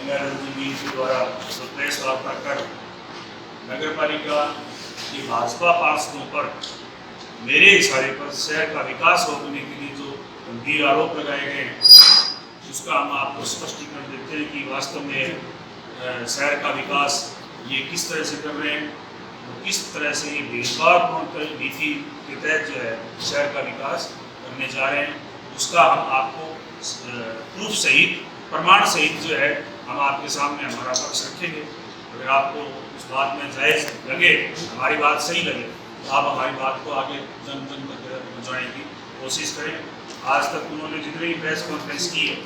जी के द्वारा प्रेस वार्ता कर नगर पालिका की भाजपा पार्षदों पर मेरे इशारे पर शहर का विकास रोकने के लिए जो गंभीर आरोप लगाए गए हैं, उसका हम आपको स्पष्टीकरण देते हैं कि वास्तव में शहर का विकास ये किस तरह से कर रहे हैं, किस तरह से ये भेदभावपूर्ण नीति के तहत जो है शहर का विकास करने जा रहे हैं। उसका हम आपको प्रूफ सहित, प्रमाण सहित जो है हम आपके सामने हमारा पक्ष रखेंगे। अगर आपको उस बात में जायज़ लगे, हमारी बात सही लगे, तो आप हमारी बात को आगे जन जन तक पहुँचाने की कोशिश करें। आज तक उन्होंने जितनी भी प्रेस कॉन्फ्रेंस की है,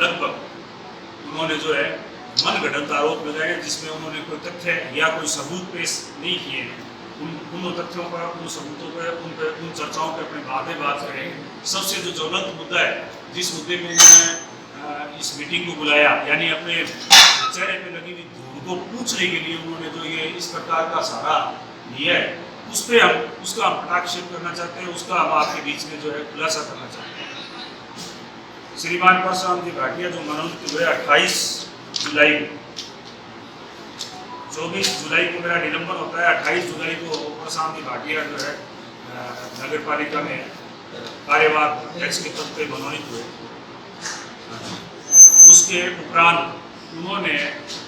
लगभग उन्होंने जो है मनगढ़ंत आरोप लगाए हैं, जिसमें उन्होंने कोई तथ्य या कोई सबूत पेश नहीं किए हैं। उन तथ्यों पर, उन सबूतों पर, उन चर्चाओं पर अपने बात करेंगे। सबसे जो ज्वलंत मुद्दा है, जिस मुद्दे में उन्होंने इस मीटिंग को बुलाया, यानी अपने चेहरे पे लगी हुई धूल को पूछने के लिए उन्होंने जो ये इस प्रकार का सहारा लिया है, उस पर उसका हम हस्ताक्षेप करना चाहते हैं, उसका हम आपके बीच में जो है खुलासा करना चाहते हैं। श्रीमान परशुराम जी भाटिया जो मनोनीत हुए 28 जुलाई को, 24 जुलाई को मेरा निलंबन होता है, 28 जुलाई को परशुराम जी भाटिया जो है नगर पालिका में कार्यवाहक अध्यक्ष के पद पर मनोनीत हुए। उसके उपरांत उन्होंने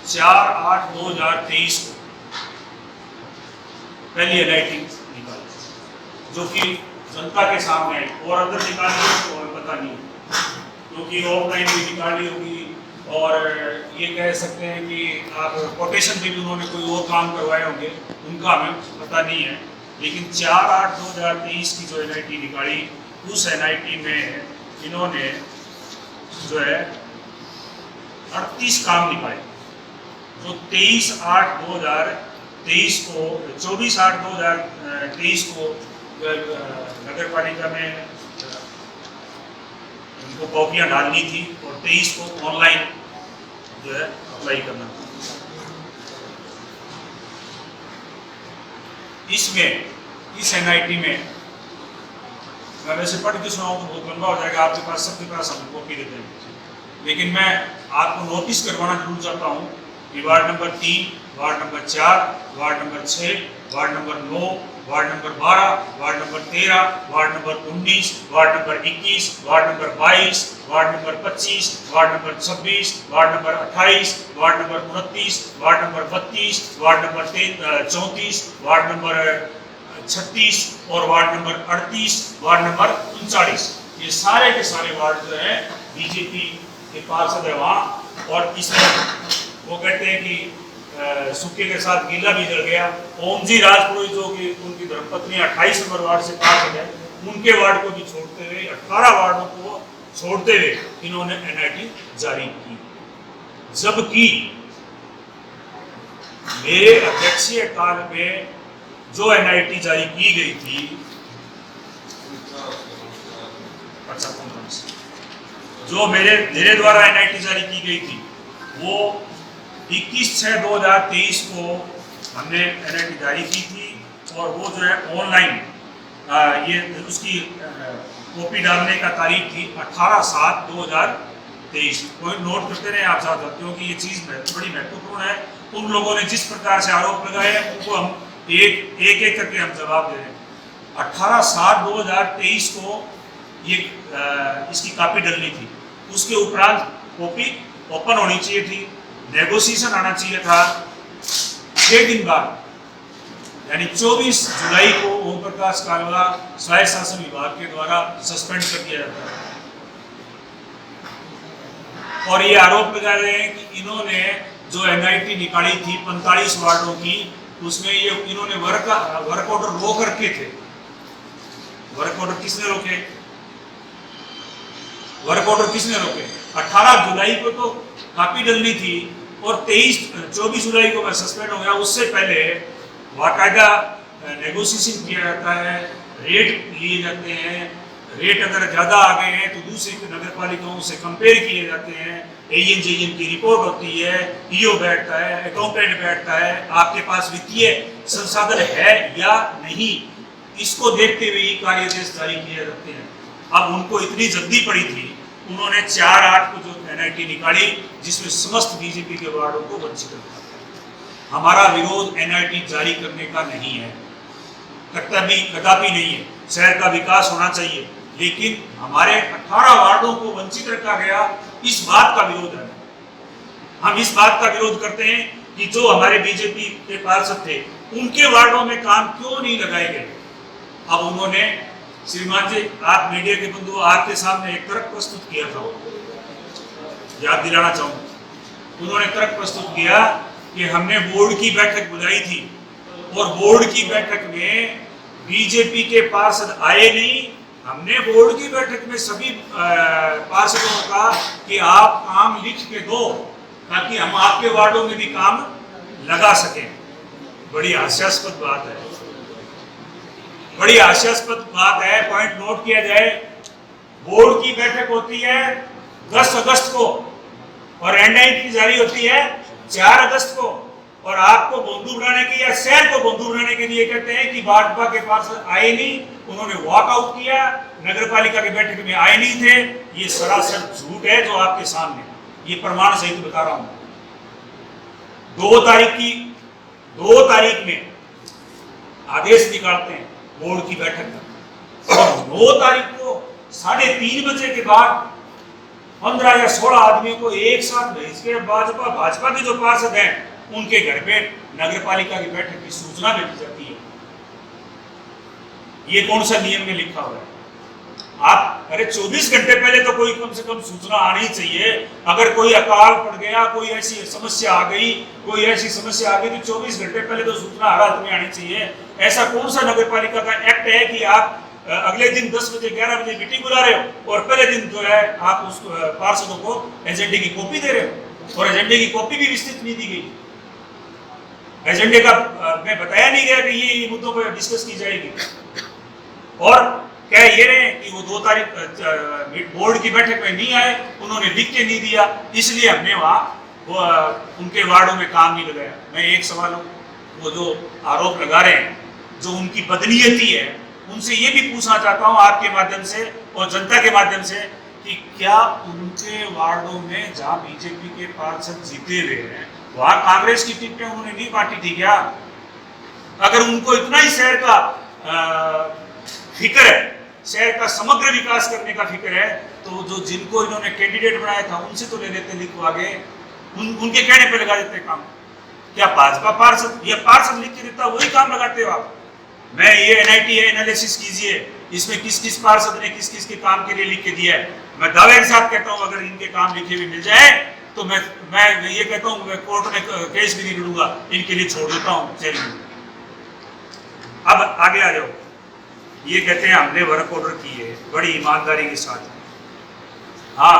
4/8/2023 को पहली NIT निकाली, जो कि जनता के सामने आई, और अंदर निकाली तो हमें पता नहीं, क्योंकि ऑफलाइन भी निकाली होगी, और ये कह सकते हैं कि आप कोटेशन पे भी उन्होंने कोई और काम करवाए होंगे, उनका हमें पता नहीं है। लेकिन 4/8/2023 की जो NIT निकाली, उस NIT में इन्होंने जो है 38 काम निकाले, जो 23/8/2023 को, 24/8/2023 को नगर पालिका में उनको कॉपियां डालनी थी, और 23 को ऑनलाइन जो है अप्लाई करना था। इसमें इस NIT में मैं वैसे पढ़ के सुनाऊं तो बहुत लंबा हो जाएगा, आपके पास सबके पास हम कॉपी देते हैं, लेकिन मैं आपको नोटिस करवाना जरूर चाहता हूँ कि ward number 3, ward number 4, ward number 6, ward number 9, ward number 12, ward number 13, ward number 19, ward number 21, ward number 22, ward number 25, ward number 26, ward number 28, ward number 29, ward number 32, ward number 34, ward number 36 और ward number 38, ward number 39, ये सारे के सारे ward जो है BJP के पार्षद है वहाँ। और इसमें वो कहते हैं कि सुक्के के साथ गीला भी जल गया। ओम जी राजपुरोहित जो कि उनकी धर्मपत्नी 28 नंबर वार्ड से पार्षद है, उनके वार्ड को भी छोड़ते हुए 18 वार्डों को छोड़ते हुए इन्होंने NIT जारी की, जबकि मेरे अध्यक्षीय काल में जो NIT जारी की गई थी, जो मेरे द्वारा NIT जारी की गई थी, वो 21/6/2023 को हमने NIT जारी की थी, और वो जो है ऑनलाइन ये उसकी कॉपी डालने का तारीख थी 18/7/2023। कोई नोट करते रहे आप साथ, क्योंकि ये चीज़ बड़ी महत्वपूर्ण है। उन लोगों ने जिस प्रकार से आरोप लगाए हैं, उनको हम एक करके हम जवाब दे रहे हैं। 18/7/2023 को ये इसकी कॉपी डलनी थी, उसके उपरांत कॉपी ओपन होनी चाहिए थी, नेगोशिएशन आना चाहिए था 6 दिन बाद, यानी 24 जुलाई को ओम प्रकाश कालवा स्वायत्त शासन विभाग के द्वारा सस्पेंड कर दिया जाता है। और ये आरोप लगा रहे हैं कि इन्होंने जो NIT निकाली थी 45 वार्डों की, उसमें ये इन्होंने वर्क ऑर्डर रोक रखे थे। वर्क ऑर्डर किसने रोके? वर्क ऑर्डर किसने रोके? 18 जुलाई को तो कॉपी डलनी थी, और 24 जुलाई को मैं सस्पेंड हो गया। उससे पहले बाकायदा नेगोशिएशन किया जाता है, रेट लिए जाते हैं, रेट अगर ज़्यादा आ गए हैं तो दूसरी नगर पालिकाओं से कंपेयर किए जाते हैं, AN की रिपोर्ट होती है, EO बैठता है, अकाउंटेंट बैठता है, आपके पास वित्तीय संसाधन है या नहीं, इसको देखते हुए कार्यादेश जारी किए जाते हैं। अब उनको इतनी जल्दी पड़ी थी, उन्होंने 4/8 को जो एनआईटी निकाली जिसमें समस्त बीजेपी के वार्डों को वंचित रखा। हमारा विरोध एनआईटी जारी करने का नहीं है, कदापि नहीं है। शहर का विकास होना चाहिए, लेकिन हमारे 18 वार्डों को वंचित रखा गया, इस बात का विरोध है। हम इस बात का विरोध करते हैं कि जो हमारे बीजेपी के पार्षद थे उनके वार्डों में काम क्यों नहीं लगाए गए। अब उन्होंने, श्रीमान जी, आप मीडिया के बंधु, आपके सामने एक तर्क प्रस्तुत किया था, याद दिलाना चाहूंगा। उन्होंने तर्क प्रस्तुत किया कि हमने बोर्ड की बैठक बुलाई थी और बोर्ड की बैठक में बीजेपी के पार्षद आए नहीं। हमने बोर्ड की बैठक में सभी पार्षदों को कहा कि आप काम लिख के दो ताकि हम आपके वार्डों में भी काम लगा सकें। बड़ी हास्यास्पद बात है, बड़ी हास्यास्पद बात है। पॉइंट नोट किया जाए, बोर्ड की बैठक होती है 10 अगस्त को और एनआईटी जारी होती है 4 अगस्त को, और आपको बोंदू बनाने के या शहर को बोंदू बनाने के लिए कहते हैं कि भाजपा के पार्षद आए नहीं, उन्होंने वॉकआउट किया, नगरपालिका की बैठक में आए नहीं थे। ये सरासर झूठ है जो आपके सामने, ये प्रमाण सहित बता रहा हूं। 2 तारीख में आदेश निकालते हैं बोर्ड की बैठक का, और 9 तारीख को 3:30 बजे के बाद 15 या 16 आदमियों को एक साथ भेज के भाजपा के जो पार्षद हैं उनके घर पे नगरपालिका की बैठक की सूचना भेजी जाती है। ये कौन सा नियम में लिखा हुआ है? आप, अरे 24 घंटे पहले तो कोई कम से कम सूचना आनी चाहिए। अगर कोई अकाल पड़ गया, कोई ऐसी समस्या आ गई, तो 24 घंटे पहले तो सूचना हर हाथ में आनी चाहिए। ऐसा कौन सा नगरपालिका का एक्ट है कि आप अगले दिन 10 बजे 11 बजे मीटिंग बुला रहे हो और पहले दिन जो है आप उस पार्षदों को एजेंडे की कॉपी दे रहे हो, और एजेंडे की कॉपी भी विस्तृत नहीं दी गई। एजेंडे का में बताया नहीं गया कि ये मुद्दों पर डिस्कस की जाएगी। और क्या ये रहे कि वो 2 तारीख बोर्ड की बैठक में नहीं आए, उन्होंने लिख के नहीं दिया, इसलिए हमने वहाँ उनके वार्डों में काम नहीं लगाया। मैं एक सवाल, वो जो आरोप लगा रहे हैं, जो उनकी बदनीयती है, उनसे ये भी पूछना चाहता हूँ आपके माध्यम से और जनता के माध्यम से कि क्या उनके वार्डों में जहाँ बीजेपी के पार्षद जीते हुए हैं वहाँ कांग्रेस की टिकटें उन्होंने नहीं बांटी थी क्या? अगर उनको इतना ही शहर का फिक्र है, शहर का समग्र विकास करने का फिक्र है, तो जो जिनको इन्होंने कैंडिडेट बनाया था उनसे तो ले लेते, लिखवा के उनके कहने पे लगा देते काम। क्या भाजपा पार्षद या पार्षद लिख के देता वही काम लगाते हो आप? मैं ये एनआईटी है, एनालिसिस कीजिए, इसमें किस किस पार्षद ने किस किस के काम के लिए लिख के दिया है। मैं दावे के साथ कहता हूँ अगर इनके काम लिखे हुए मिल जाए तो मैं ये कहता हूँ मैं कोर्ट में केस भी नहीं लड़ूंगा, इनके लिए छोड़ देता हूँ जेल में। अब आगे आ जाओ। ये कहते हैं हमने वर्क ऑर्डर किए बड़ी ईमानदारी के साथ। हाँ,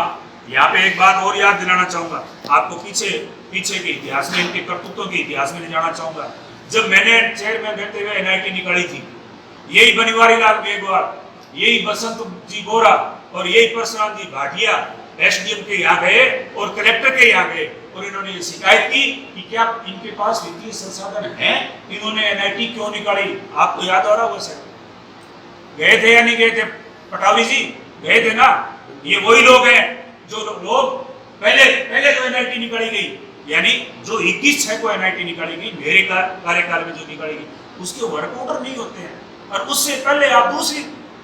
यहाँ पे एक बात और याद दिलाना चाहूंगा आपको, पीछे के इतिहास में, इनके करतूतों के इतिहास में ले जाना चाहूंगा। जब मैंने चेयरमैन रहते हुए एनआईटी निकाली थी, यही बनवारी लाल मेघवाल, यही बसंत जी बोरा और यही परशुराम जी भाटिया एसडीएम के यहाँ गए और कलेक्टर के यहाँ गए और इन्होंने ये शिकायत की कि क्या इनके पास वित्तीय संसाधन है, इन्होंने एनआईटी क्यों निकाली? आपको याद आ रहा होगा सर, गए थे या नहीं गए थे? पटावी जी गए थे ना। ये वही लोग हैं जो लोग पहले जो एनआईटी निकाली गई, यानी जो 21/6 को एनआईटी निकाली गई, मेरे कार्यकाल में जो निकाली गई, उसके वर्क ऑर्डर नहीं होते हैं, और उससे पहले आप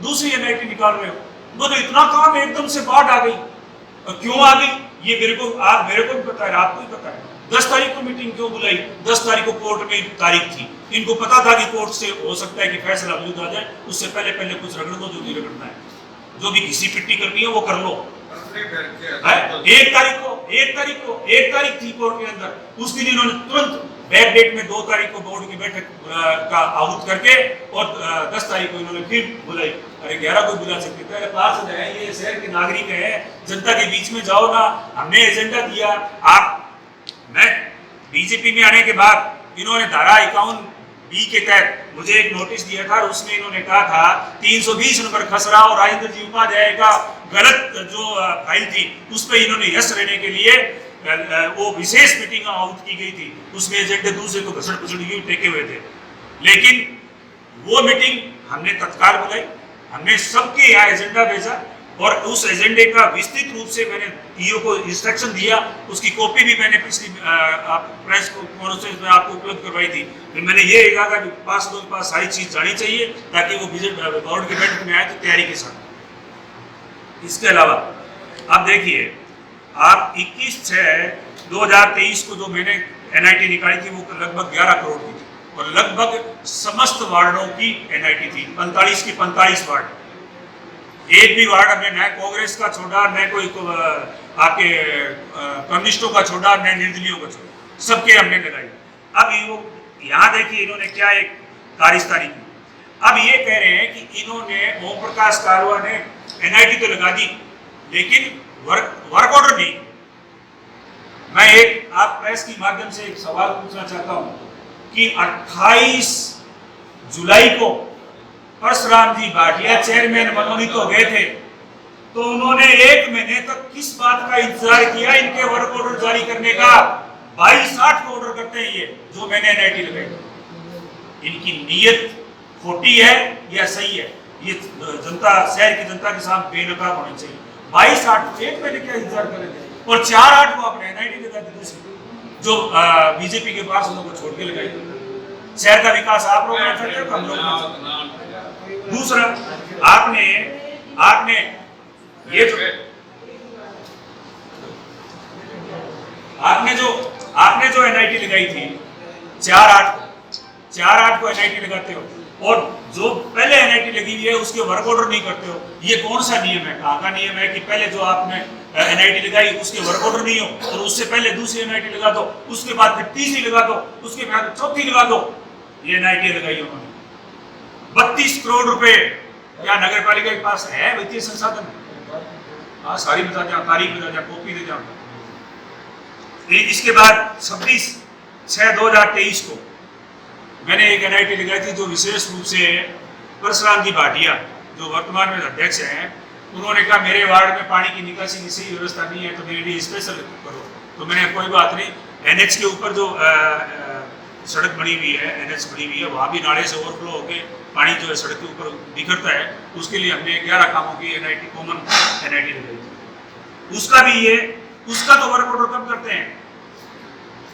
दूसरी एनआईटी निकाल रहे हो। वो तो इतना काम एकदम से बाढ़ आ गई, और क्यों आ गई ये मेरे को भी पता है, आपको भी पता है। 10 तारीख को मीटिंग क्यों बुलाई? 10 तारीख को कोर्ट में तारीख थी, इनको पता था कि कोर्ट से हो सकता है कि फैसला विरुद्ध आ जाए, उससे पहले कुछ रगड़ दो जो नहीं रगड़ना है, जो भी घिसी पिट्टी करनी है वो कर लो। 1 तारीख थी कोर्ट के अंदर, उस दिन इन्होंने तुरंत बैक डेट में 2 तारीख को बोर्ड की बैठक का आहूत करके और 10 तारीख को इन्होंने फिर बुलाई। अरे 11 को बुला सकते थे, पार्षद है, ये शहर के नागरिक है, जनता के बीच में जाओ ना। हमने एजेंडा दिया, मैं बीजेपी में आने के बाद इन्होंने धारा 51B के तहत मुझे एक नोटिस दिया था, और उसमें इन्होंने कहा था 320 नंबर खसरा और राजेंद्र जी उपाध्याय का गलत जो फाइल थी उस पर इन्होंने यश रहने के लिए वो विशेष मीटिंग आहूत की गई थी। उसमें एजेंडे दूसरे तो घसड़ पसड़ टेके हुए थे, लेकिन वो मीटिंग हमने तत्काल बुलाई, हमने सबके यहाँ एजेंडा भेजा और उस एजेंडे का विस्तृत रूप से मैंने ईओ को इंस्ट्रक्शन दिया, उसकी कॉपी भी मैंने पिछली प्रेस कॉन्फ्रेंस में आपको उपलब्ध करवाई थी। फिर मैंने ये कहा कि पार्षदों के पास सारी चीज जानी चाहिए ताकि वो विजिट बोर्ड के बैठक में आए तो तैयारी के साथ। इसके अलावा आप देखिए, आप 21/6/2023 को जो मैंने एनआईटी निकाली थी वो लगभग 11 करोड़ की थी और लगभग समस्त वार्डों की एनआईटी थी, 45 की 45 वार्ड। एक भी वार्ड हमने न कांग्रेस का छोड़ा, न कोई आपके कम्युनिस्टों का छोड़ा, न निर्दलीयों का छोड़ा, सबके हमने लगाई। अब यहाँ देखिए इन्होंने क्या एक कारिस्तानी की। अब ये कह रहे हैं कि इन्होंने ओम प्रकाश कारवा ने एनआईटी तो लगा दी लेकिन वर्क ऑर्डर नहीं। मैं एक आप प्रेस के माध्यम से एक सवाल पूछना चाहता हूं कि 28 जुलाई को परशुराम जी भाटिया चेयरमैन मनोनीत हो गए थे, तो उन्होंने 1 महीने तक किस बात का इंतजार किया इनके वर्क ऑर्डर जारी करने का? 22/8 को ऑर्डर करते हैं ये जो मैंने एनआईटी लगाई। इनकी नीयत खोटी है या सही है, ये जनता, शहर की जनता के साथ बेनकाब होनी चाहिए। 22/8 1 महीने क्या इंतजार करेंगे? और 4/8 को आपने एनआईटी लगा दी दूसरी, जो बीजेपी के पास उनको छोड़ के लगाई। शहर का विकास आप लोग चाहते हो, हम लोग। दूसरा, आपने ये जो एनआईटी लगाई थी 4/8 को एनआईटी लगाते हो और जो पहले एनआईटी लगी हुई है उसके वर्क ऑर्डर नहीं करते हो। ये कौन सा नियम है? कहाँ का नियम है कि पहले जो आपने एनआईटी लगाई उसके वर्क ऑर्डर नहीं हो और उससे पहले दूसरी एनआईटी लगा दो, उसके बाद फिर तीसरी लगा दो, उसके बाद चौथी लगा दो। ये एनआईटी लगाई उन्होंने 32 करोड़ रुपए। क्या नगर पालिका के पास है वित्तीय संसाधन? हाँ, सारी बता दें, तारीख बता दें, कॉपी दे दें। इसके बाद 26/6/2023 को मैंने एक एनआईटी लगाई थी जो विशेष रूप से परशुराम जी भाटिया जो वर्तमान में अध्यक्ष हैं, उन्होंने कहा मेरे वार्ड में पानी की निकासी की सही व्यवस्था नहीं है तो मेरे लिए स्पेशल करो। तो मैंने कोई बात नहीं, एनएच के ऊपर जो सड़क बनी हुई है, एनएच बनी हुई है, वहाँ भी नाले से ओवरफ्लो होकर पानी जो है सड़क के ऊपर बिखरता है, उसके लिए हमने 11 कामों की एनआईटी कॉमन एनआईटी लगाई थी। उसका भी ये, उसका तो वर्क ऑर्डर कब करते हैं?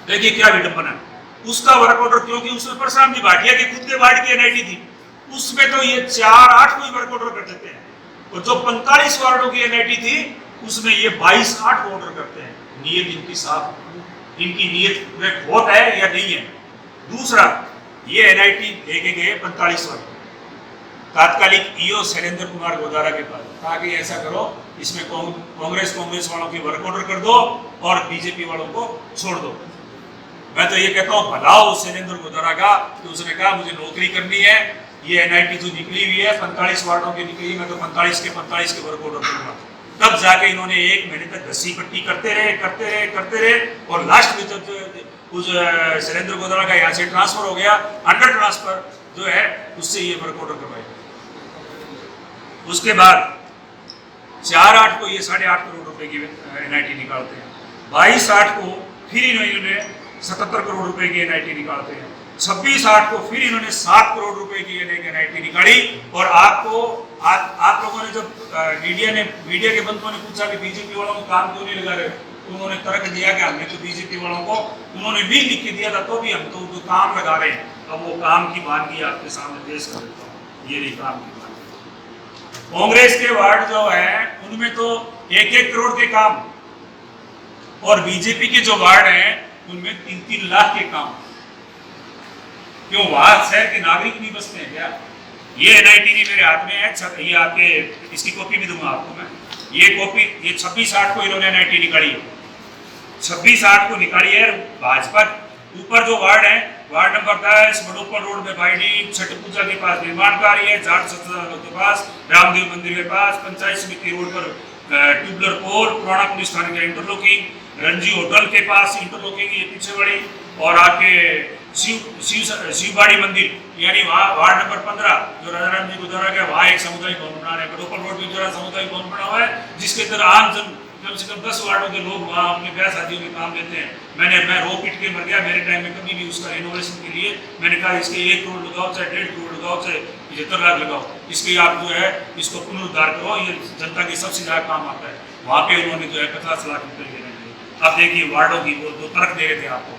देखिए क्या विडंबना, उसका वर्क ऑर्डर, क्योंकि उसमें परशुराम जी भाटिया के खुद के वार्ड की एनआईटी थी, उसमें तो ये 4/8 को ही वर्क ऑर्डर कर देते हैं और जो 45 वार्डों की एनआईटी थी उसमें ये 22/8 को ऑर्डर करते हैं। नीयत इनकी साफ, इनकी नीयत में खोट है या नहीं है? दूसरा, ये एनआईटी लेके गए 45 वार्ड तात्कालिक ईओ शैलेंद्र कुमार गोदारा के पास, कहा कि ऐसा करो, इसमें कांग्रेस वालों की वर्क ऑर्डर कर दो और बीजेपी वालों को छोड़ दो। मैं तो ये कहता हूँ भला हो शैलेंद्र गोदारा का कि उसने कहा मुझे नौकरी करनी है, ये एनआईटी जो निकली हुई है 45 वार्डों की निकली, मैं तो 45 के वर्क ऑर्डर करूंगा। तब जाके इन्होंने 1 महीने तक घसी पट्टी करते रहे और लास्ट में जब उस शैलेंद्र गोदारा का यहाँ से ट्रांसफर हो गया, अंडर ट्रांसफर जो है उससे ये वर्क ऑर्डर करवाए। उसके बाद 4/8 को ये 8.5 करोड़ रुपए की एनआईटी निकालते हैं। 22/8 को फिर इन्होंने 77 करोड़ रुपए की एनआईटी निकालते हैं। 26/8 को फिर इन्होंने 7 करोड़ रुपए की एनआईटी निकाली। और आपको आप लोगों ने जब मीडिया के बंधुओं ने पूछा कि बीजेपी वालों को काम क्यों नहीं लगा रहे, तो उन्होंने तर्क दिया कि हमने तो बीजेपी वालों को उन्होंने भी लिख के दिया था, तो भी हम तो जो काम लगा रहे हैं। अब वो काम की वानगी आपके सामने पेश कर देता हूँ। ये नहीं काम की वानगी। कांग्रेस के वार्ड जो है उनमें तो 1-1 करोड़ के काम और बीजेपी के जो वार्ड हैं उनमें 3-3 लाख के काम। क्यों? वहां शहर के नागरिक नहीं बसते हैं क्या? ये एनआईटी नहीं मेरे हाथ में है, ये आपके इसकी कॉपी भी दूंगा आपको मैं। ये कॉपी, ये 26/8 को इन्होंने एनआईटी निकाली है, 26/8 को निकाली है। भाजपा ऊपर जो वार्ड है, वार्ड नंबर 10 बड़ोपर रोड में भाईडी छठ पूजा के पास निर्माण कार्य है, जाट सत्संग के पास, रामदेव मंदिर के पास, पंचायत समिति रोड पर ट्यूबलर पोल, पुराना पुलिस थाने का इंटरलॉकिंग, रणजी होटल के पास इंटरलॉकिंग ये पीछे बड़ी, और आके शिवबाड़ी मंदिर यानी वहाँ वार्ड नंबर 15 जो राजा राम जी गोदारा का, वहाँ एक सामुदायिक भवन बना है। बड़ोपर रोड में जो सामुदायिक भवन बना हुआ है जिसके अंदर आम जन कम से कम 10 वार्डों के लोग वहाँ अपने ब्याह शादियों में काम लेते हैं। मैं रो पिट के मर गया, मेरे टाइम में कभी भी उसका रिनोवेशन के लिए मैंने कहा इसके 1 करोड़ लगाओ, चाहे 1.5 करोड़ लगाओ, चाहे 75 लाख लगाओ, इसके आप जो है इसको पुनरुद्धार करो, ये जनता की सबसे ज़्यादा काम आता है। वहाँ पे उन्होंने जो है 50 लाख रुपये दे रहे थे। अब देखिए वार्डों की वो दो फर्क दे रहे थे आपको,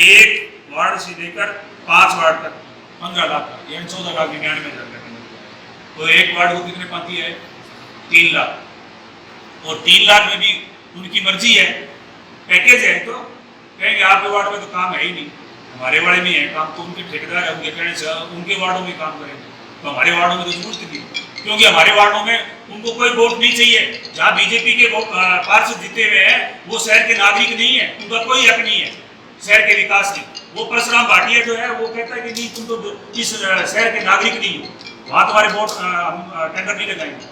1 वार्ड से लेकर 5 वार्ड तक 15 लाख का, यानी 14 लाख 99 हज़ार। तो 1 वार्ड को कितने पाती है? 3 लाख। और 3 लाख में भी उनकी मर्जी है, पैकेज है, तो कहेंगे आपके वार्ड में तो काम है ही नहीं, हमारे वार्ड में है काम, तो उनके ठेकेदार है, उनके कहने से उनके वार्डों में काम करेंगे, तो हमारे वार्डों में तो जरूरत नहीं, क्योंकि हमारे वार्डों में उनको कोई वोट नहीं चाहिए। जहाँ बीजेपी के पार्षद जीते हुए हैं वो शहर के नागरिक नहीं है, उनका कोई हक नहीं है शहर के विकास की। वो परशुराम भाटिया जो है वो कहता है कि नहीं तुम तो इस शहर के नागरिक नहीं हो, वहाँ तुम्हारे वोट टेंडर नहीं लगाएंगे।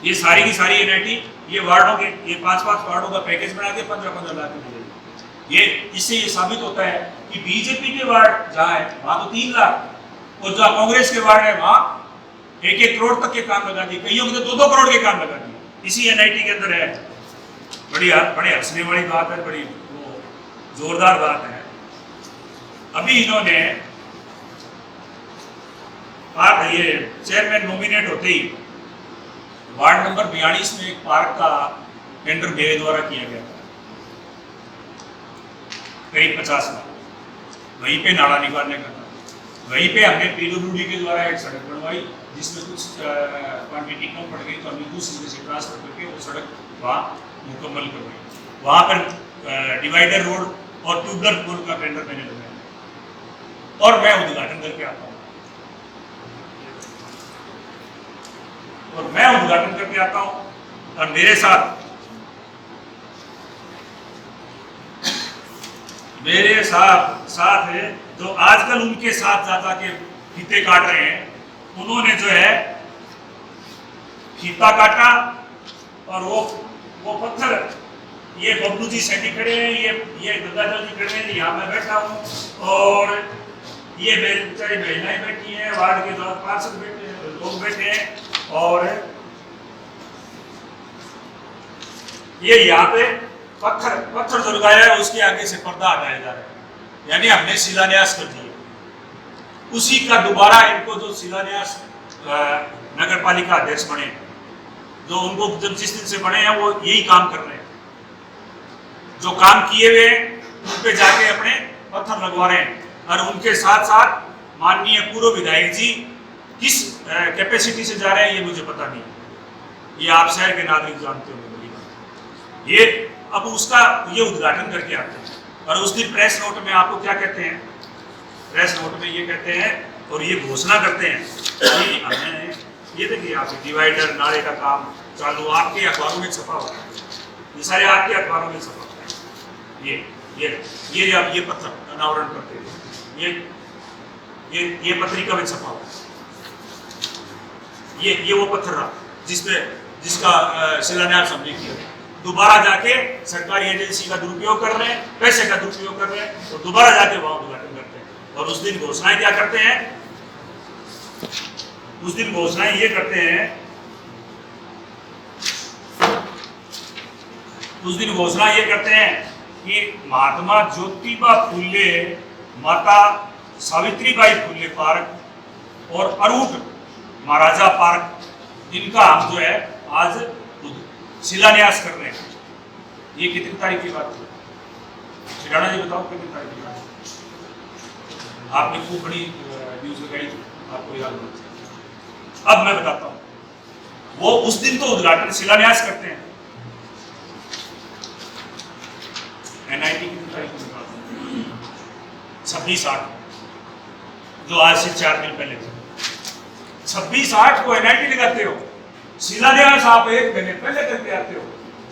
ये सारी की सारी एनआईटी ये वार्डों के ये 5-5 वार्डों का पैकेज बना के 15-15 लाख में दे। ये इससे ये साबित होता है कि बीजेपी के वार्ड जहाँ है वहाँ तो 3 लाख, और जहाँ कांग्रेस के वार्ड है वहाँ 1-1 करोड़ तक के काम लगा दिए, कईयों के तो 2-2 करोड़ के काम लगा दिए इसी एनआईटी के अंदर है। बड़े हंसने वाली बात है, बड़ी वो जोरदार बात है। अभी इन्होंने ये चेयरमैन नॉमिनेट होते ही वार्ड नंबर 42 में एक पार्क का टेंडर मेरे द्वारा किया गया था, करीब 50 लाख, वहीं पे नाला निकालने का था। वहीं पे हमने पीडब्ल्यूडी के द्वारा एक सड़क बनवाई जिसमें कुछ क्वांटिटी कम पड़ गई, तो हमने दूसरी से ट्रांसफर करके वो सड़क वहाँ मुकम्मल करवाई। वहाँ पर डिवाइडर रोड और ट्यूबलर पुल का टेंडर मैंने लगाया और मैं उद्घाटन करके आता हूँ, और मैं उद्घाटन करके आता हूं। और मेरे साथ है जो आजकल उनके साथ जाता के फीते काट रहे हैं, उन्होंने जो है फीता काटा और वो पत्थर, ये बबलू जी सेठी खड़े हैं, ये गंगाधर जी खड़े हैं, यहाँ मैं बैठा हूँ, और ये बेचारी महिलाएं बैठी हैं, वार्ड के पार्षद बैठे हैं, लोग बैठे हैं, और ये यहाँ पे पत्थर जो लगाया है उसके आगे से पर्दा हटाया जा रहा है, यानी हमने शिलान्यास कर दिया। उसी का दोबारा इनको जो शिलान्यास नगर पालिका अध्यक्ष बने, जो उनको जब जिस दिन से बने हैं वो यही काम कर रहे हैं, जो काम किए हुए उन पे जाके अपने पत्थर लगवा रहे हैं। और उनके साथ साथ माननीय पूर्व विधायक जी किस कैपेसिटी से जा रहे हैं ये मुझे पता नहीं, ये आप शहर के नागरिक जानते होंगे। ये अब उसका ये उद्घाटन करके आते हैं, और उस दिन प्रेस नोट में आपको क्या कहते हैं? प्रेस नोट में ये कहते हैं और ये घोषणा करते हैं कि हमें ये देखिए आप डिवाइडर नाले का काम चालू, आपके अखबारों में छपा हुआ है, ये सारे आपके अखबारों में छपा हुआ है। ये आप ये पत्र अनावरण करते हैं, ये पत्रिका में छपा हुआ है, ये वो पत्थर रहा जिसका शिलान्यास हमने किया। दोबारा जाके सरकारी एजेंसी का दुरुपयोग कर रहे हैं, पैसे का दुरुपयोग कर रहे हैं, और दोबारा जाके वहां उद्घाटन करते हैं। और उस दिन घोषणाएं क्या करते हैं? उस दिन घोषणाएं ये करते हैं, उस दिन घोषणा ये करते हैं कि महात्मा ज्योतिबा फुले, माता सावित्रीबाई फुले पार्क और अरूट महाराजा पार्क, इनका हम जो है आज शिलान्यास कर रहे हैं। ये कितनी तारीख की बात है? शिराना जी बताओ कितनी तारीख की बात है? आपने खूब बड़ी न्यूज लगाई थी, आपको याद होगा। अब मैं बताता हूँ, वो उस दिन तो उद्घाटन शिलान्यास करते हैं। एनआईटी कितनी तारीख की बात है? 26/8, जो आज से 4 दिन पहले थे। 26/8 को एनआईटी लगाते हो, शिलान्यास आप 1 महीने पहले करके आते हो।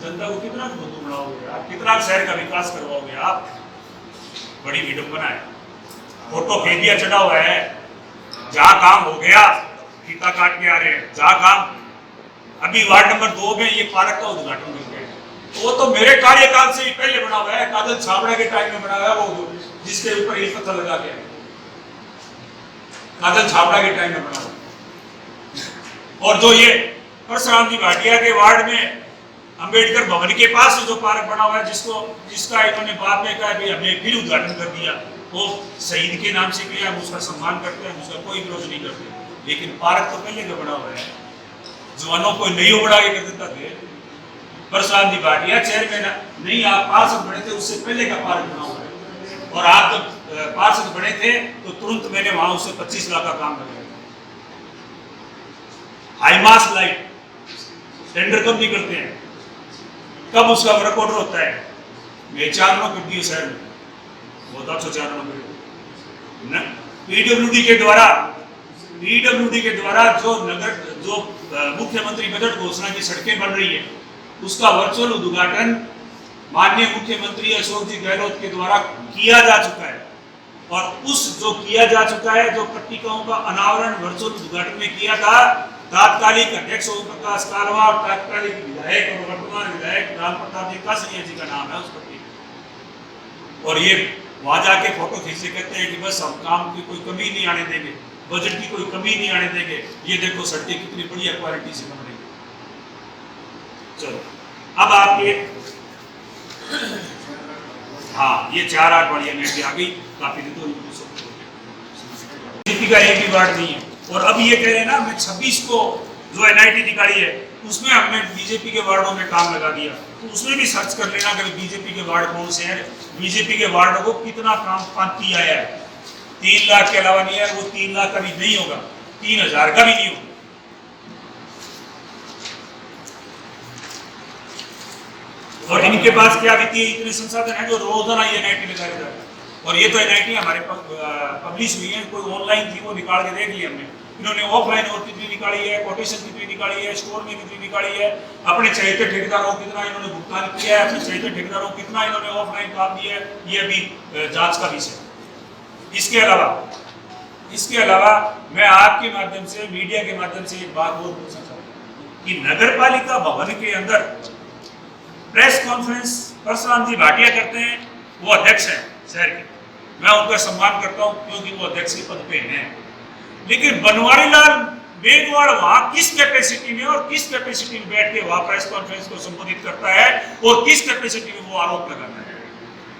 जनता को कितना बुद्धू बनाओगे आप, कितना शहर का विकास करवाओगे आप? बड़ी विडंबना है। फोटो फेंकिया चढ़ा हुआ है, जहां काम हो गया फीता काट के आ रहे हैं, जहां काम अभी वार्ड नंबर 2 में ये पार्क का उद्घाटन करके हैं, वो तो मेरे कार्यकाल से ही पहले बना हुआ है, काजल छाबड़ा के टाइम में बना हुआ है, वो जिसके ऊपर ये पत्थर लगा के काजल छाबड़ा के टाइम में बना हुआ। और जो ये परशुराम जी भाटिया के वार्ड में अंबेडकर भवन के पास जो पार्क बना हुआ है, जिसका इन्होंने बाद में कहा भी हमने फिर उद्घाटन कर दिया, वो शहीद के नाम से किया, उसका सम्मान करते हैं, उसका कोई विरोध नहीं करते। लेकिन पार्क तो पहले का बना हुआ है, जवानों को नहीं बढ़ा के कर देता थे। परशुराम जी भाटिया चेयरमैन नहीं, आप पार्षद बने थे उससे पहले का पार्क बना हुआ है, और आप जब पार्षद बने थे तो तुरंत मैंने वहां उससे 25 लाख का काम लगाया। हाईमास लाइट टेंडर कब निकलते हैं, कब उसका वर्क ऑर्डर होता है, मैं 4 नौ कर दिए शहर में, बहुत अच्छा 4 नौ कर। पीडब्ल्यूडी के द्वारा जो मुख्यमंत्री बजट घोषणा की सड़कें बन रही है, उसका वर्चुअल उद्घाटन माननीय मुख्यमंत्री अशोक जी गहलोत के द्वारा किया जा चुका है। और जो किया जा चुका है, जो पट्टिकाओं का अनावरण वर्चुअल उद्घाटन में किया था, तात्कालिक अध्यक्ष ओम प्रकाश कालवा और तात्कालिक विधायक और वर्तमान विधायक राम प्रताप जी कासरिया जी का नाम है उस पट्टिका। और ये वहां जाके फोटो खींचे कहते हैं कि बस हम काम की कोई कमी नहीं आने देंगे, बजट की कोई कमी नहीं आने देंगे, ये देखो सड़कें कितनी बढ़िया क्वालिटी से बन रही। चलो अब आपके हाँ, ये 4-8 बढ़िया नेट आ गई, काफी दिन तो बीजेपी का एक भी वार्ड नहीं है। और अब ये कह रहे हैं ना, मैं 26 को जो एनआईटी निकाली है उसमें हमने बीजेपी के वार्डों में काम लगा दिया, तो उसमें भी सर्च कर लेना कि बीजेपी के वार्ड कौन से हैं, बीजेपी के वार्ड को कितना काम पाती आया है। 3 लाख के अलावा नहीं है, वो 3 लाख का भी नहीं होगा, 3000 का भी नहीं होगा। और इनके पास क्या वित्तीय इतने संसाधन है जो रोजाना ये एनआईटी लगाया जाता है। और ये तो एनआईटी हमारे पब्लिश हुई है, कोई ऑनलाइन थी वो निकाल के देख लिया हमने। इन्होंने ऑफलाइन और कितनी निकाली है, कोटेशन कितनी निकाली है, स्टोर में कितनी निकाली है, अपने चहेते ठेकेदारों को कितना इन्होंने भुगतान किया है, अपने चहेते ठेकेदारों को कितना इन्होंने ऑफलाइन काम दिया है, ये अभी जांच का विषय। इसके अलावा मैं आपके माध्यम से, मीडिया के माध्यम से एक बात और पूछना चाहता हूँ कि नगर पालिका भवन के अंदर प्रेस कॉन्फ्रेंस परशुराम जी भाटिया करते हैं, वो अध्यक्ष हैं शहर के, मैं उनका सम्मान करता हूं क्योंकि वो अध्यक्ष के पद पे हैं। लेकिन बनवारी लाल मेघवाड़ वहां किस कैपेसिटी में और किस कैपेसिटी में बैठ के वहां प्रेस कॉन्फ्रेंस को संबोधित करता है और किस कैपेसिटी में वो आरोप लगाता है,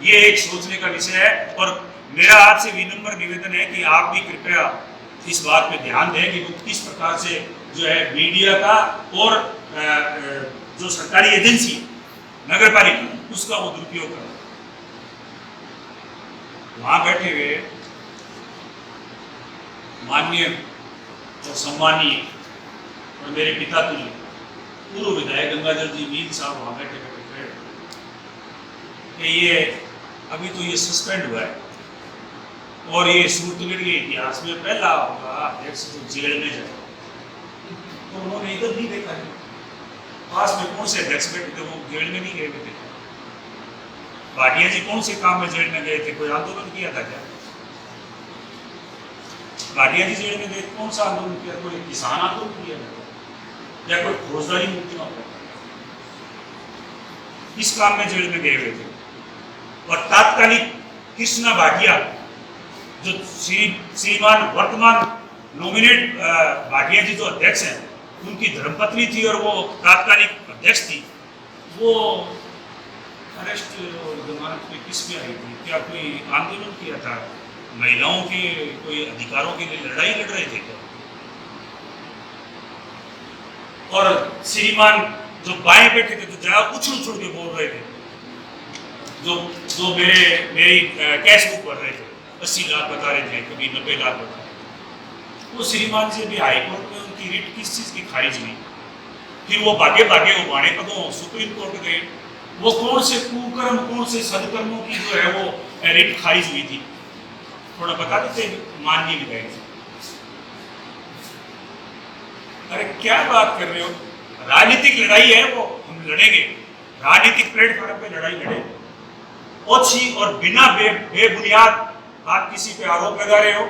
ये एक सोचने का विषय है। और मेरा आपसे विनम्र निवेदन है कि आप भी कृपया इस बात पे ध्यान दें कि वो किस प्रकार से जो है मीडिया का और जो सरकारी एजेंसी नगर पालिका उसका वो दुरुपयोग कर वहां बैठे हुए माननीय और सम्मानीय और मेरे पिता तुल्य पूर्व विधायक गंगाधर जी मीर साहब वहां बैठे बैठे कि ये अभी तो ये सस्पेंड हुआ है और ये सूरतगढ़ के इतिहास में पहला होगा अध्यक्ष जो जेल में जाए। तो उन्होंने इधर नहीं देखा है, पास में कौन से अध्यक्ष बैठे थे, वो जेल में नहीं गए थे। भाटिया जी कौन से काम में जेल में गए थे, कोई आंदोलन किया था क्या? भाटिया जी जेल में गए, कौन सा आंदोलन किया? कोई किसान आंदोलन किया था या कोई फौजदारी मुकदमा था? किस काम में जेल में गए हुए थे? और तात्कालिक कृष्णा भाटिया जो श्रीमान वर्तमान नॉमिनेट भाटिया जी जो अध्यक्ष हैं, उनकी धर्मपत्नी थी और वो तात्कालिक अध्यक्ष थी, वो अरेस्ट और जमानत पे किस पे आई थी? क्या कोई आंदोलन किया था, महिलाओं के कोई अधिकारों के लिए लड़ाई लड़ रहे थे क्या? और श्रीमान जो बाएं बैठे थे, जो जरा उछल के बोल रहे थे, जो मेरी कैश बुक भर रहे थे, 80 लाख बता रहे थे, कभी 90 लाख बता रहे थे, वो श्रीमान से भी हाईकोर्ट में उनकी रिट किस चीज की खारिज हुई, फिर वो भागे वो बाणे कदों सुप्रीम कोर्ट गए, वो कौन से कुकर्म कौन से सदकर्मों की जो है वो रिट खारिज हुई थी, थोड़ा बता देते माननीय विधायक। अरे क्या बात कर रहे हो, राजनीतिक लड़ाई है वो, हम लड़ेंगे, राजनीतिक प्लेटफॉर्म पे लड़ाई लड़ेंगे। ओछी और बिना बेबुनियाद आप किसी पे आरोप लगा रहे हो,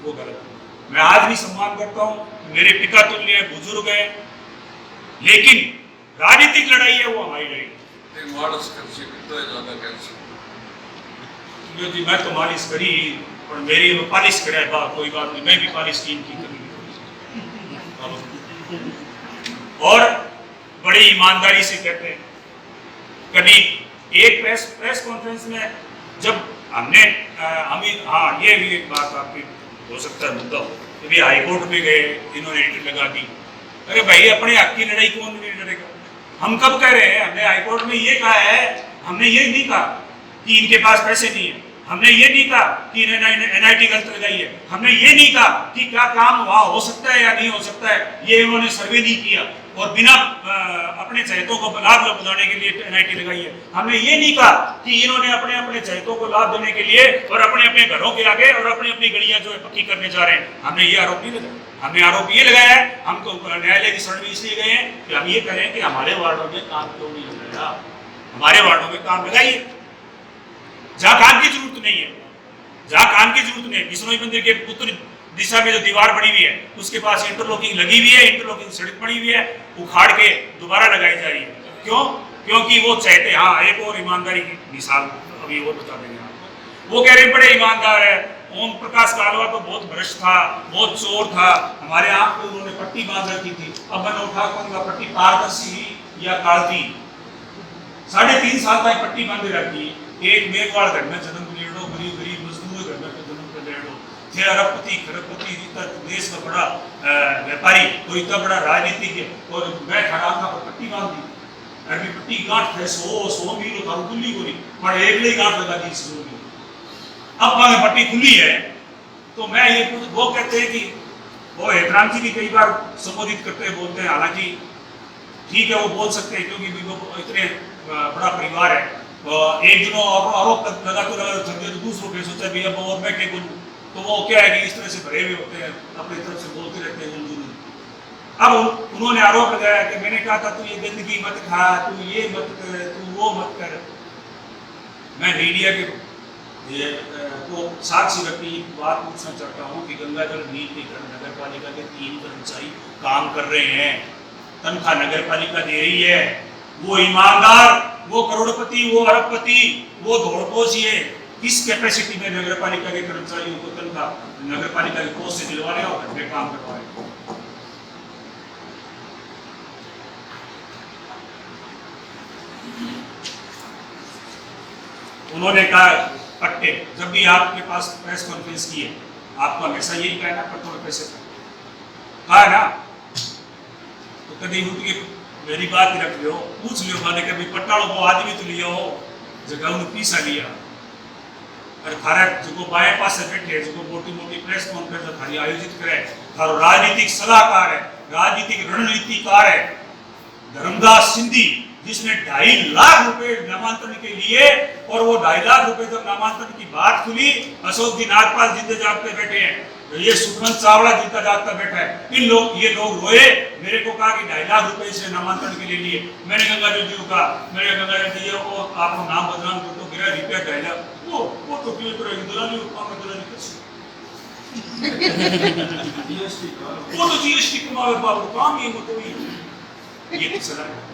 वो गलत है। मैं आज भी सम्मान करता हूँ, मेरे पिता तुल्य बुजुर्ग है, लेकिन राजनीतिक लड़ाई है वो हमारी लड़ाई। जी मैं तो मालिश करी और मेरी पालिश करे, कोई बात नहीं, मैं भी पालिश की इनकी करी। और बड़ी ईमानदारी से कहते हैं। कभी एक प्रेस कॉन्फ्रेंस में जब हमने हाँ ये भी एक बात आपकी हो सकता है मुद्दा हो, कभी हाईकोर्ट में गए, इन्होंने एंट्री लगा दी। अरे भाई अपने हक की लड़ाई कौन नहीं लड़ेगा? हम कब कह रहे हैं? हमने हाईकोर्ट में ये कहा है, हमने ये नहीं कहा कि इनके पास पैसे नहीं है, हमने ये नहीं कहा कि एनआईटी गलत लगाई है, हमने ये नहीं कहा कि क्या काम वहां हो सकता है या नहीं हो सकता है, ये इन्होंने सर्वे नहीं किया और बिना अपने चहेतों को लाभ बुलाने के लिए एनआईटी लगाई है। हमने ये नहीं कहा कि इन्होंने अपने अपने चहेतों को लाभ देने के लिए और अपने अपने घरों के आगे और अपनी अपनी गलियां जो है पक्की करने जा रहे हैं। हमने ये आरोप नहीं लगाया। हमने आरोप ये लगाया है, हमको न्यायालय की शरण में इसलिए गए हैं कि हम ये करें कि हमारे वार्डों में काम क्यों नहीं लगाया, हमारे वार्डों में काम लगाइए। जहां काम की जरूरत नहीं है, जहां काम की जरूरत नहीं है, बिश्नोई मंदिर के उत्तरी दिशा में जो दीवार बनी हुई है उसके पास इंटरलॉकिंग लगी हुई है, इंटरलॉकिंग सड़क बनी हुई है, उखाड़ के दोबारा लगाई जा रही है। क्यों? क्योंकि वो चाहते, हाँ एक और ईमानदारी की मिसाल अभी और बता देंगे आपको। वो कह रहे बड़े ईमानदार है, ओम प्रकाश कालवा तो बहुत भ्रष्ट था, बहुत चोर था, हमारे आंख को उन्होंने पट्टी बांध रखी थी। अब मैं उठा कहूंगा पट्टी पारदर्शी या कालती, 3.5 साल तक पट्टी बांधे रखी। एक मेघवाड़ घर में जन्म लेड़ो, गरीब गरीब मजदूर घर में जन्म कर लेड़ो, थे अरबपति खरबपति, इतना देश का बड़ा व्यापारी और इतना बड़ा राजनीतिज्ञ, और मैं खड़ा था पर पट्टी बांध दी। अरे पट्टी गांठ है 100 मील था खुली को नहीं, पर एक ही गांठ लगा दी इस लोग। अब वहां पट्टी खुली है तो मैं ये वो कहते हैं कि वो एहतराम जी भी कई बार संबोधित करते हैं, बोलते हैं, हालांकि ठीक है वो बोल सकते हैं क्योंकि वो इतने बड़ा परिवार है। एक दिनों आरोप लगा तो दूसरों पे सोचा भी अब और मैं क्या बोलूं, तो वो क्या है कि इस तरह से भरे हुए होते हैं, अपनी तरफ से बोलते रहते हैं। अब उन्होंने आरोप लगाया कि मैंने कहा था तू ये गंदगी मत खा, तू ये मत कर, तू वो मत कर। मैं मीडिया के तो साक्षी व्यक्ति बात पूछना चाहता हूँ कि गंगाजल नीतिकरण नगर पालिका के 3 कर्मचारी काम कर रहे हैं, तनख्वाह नगर पालिका दे रही है। वो ईमानदार, वो करोड़पति, वो अरबपति, वो धौड़पोशी है, किस कैपेसिटी में नगर पालिका के कर्मचारियों को तनख्वाह नगर पालिका के पोस्ट से दिलवा रहे और घर में काम करवा रहे? उन्होंने कहा पट्टे, जब भी आपके पास प्रेस कॉन्फ्रेंस की है आपको हमेशा यही कहना पट्टों में पैसे कहा ना, तो कभी उठ के मेरी बात रख लो, पूछ लियो माने कभी पट्टाड़ो को आदमी तो लियो जगह उन्हें पीसा लिया। और थारा जो बाएं पास से बैठे जो मोटी मोटी प्रेस कॉन्फ्रेंस थारी आयोजित करे, थारो राजनीतिक सलाहकार है, राजनीतिक रणनीतिकार है धर्मदास सिंधी, जिसने 2.5 लाख रुपए नामांकन के लिए, और वो 2.5 लाख रुपए जब नामांकन की बात खुली, अशोक जी नागपाल जिंदे जागते बैठे हैं, ये सुखवंत चावड़ा जिंदा जागता बैठा है, ये लोग रोए, मेरे को कहा कि 2.5 लाख रुपए से नामांकन के लिए लिए। मैंने गंगाजल जी को कहा, मैंने गंगाजल जी वो आपको नाम बदनाम कर तो गिरा रुपया 2.5 लाख, वो तो क्यों तो दलाली दलाली वो तो जीएसटी कमावे बाबू काम ये मतलब ये सलाह है।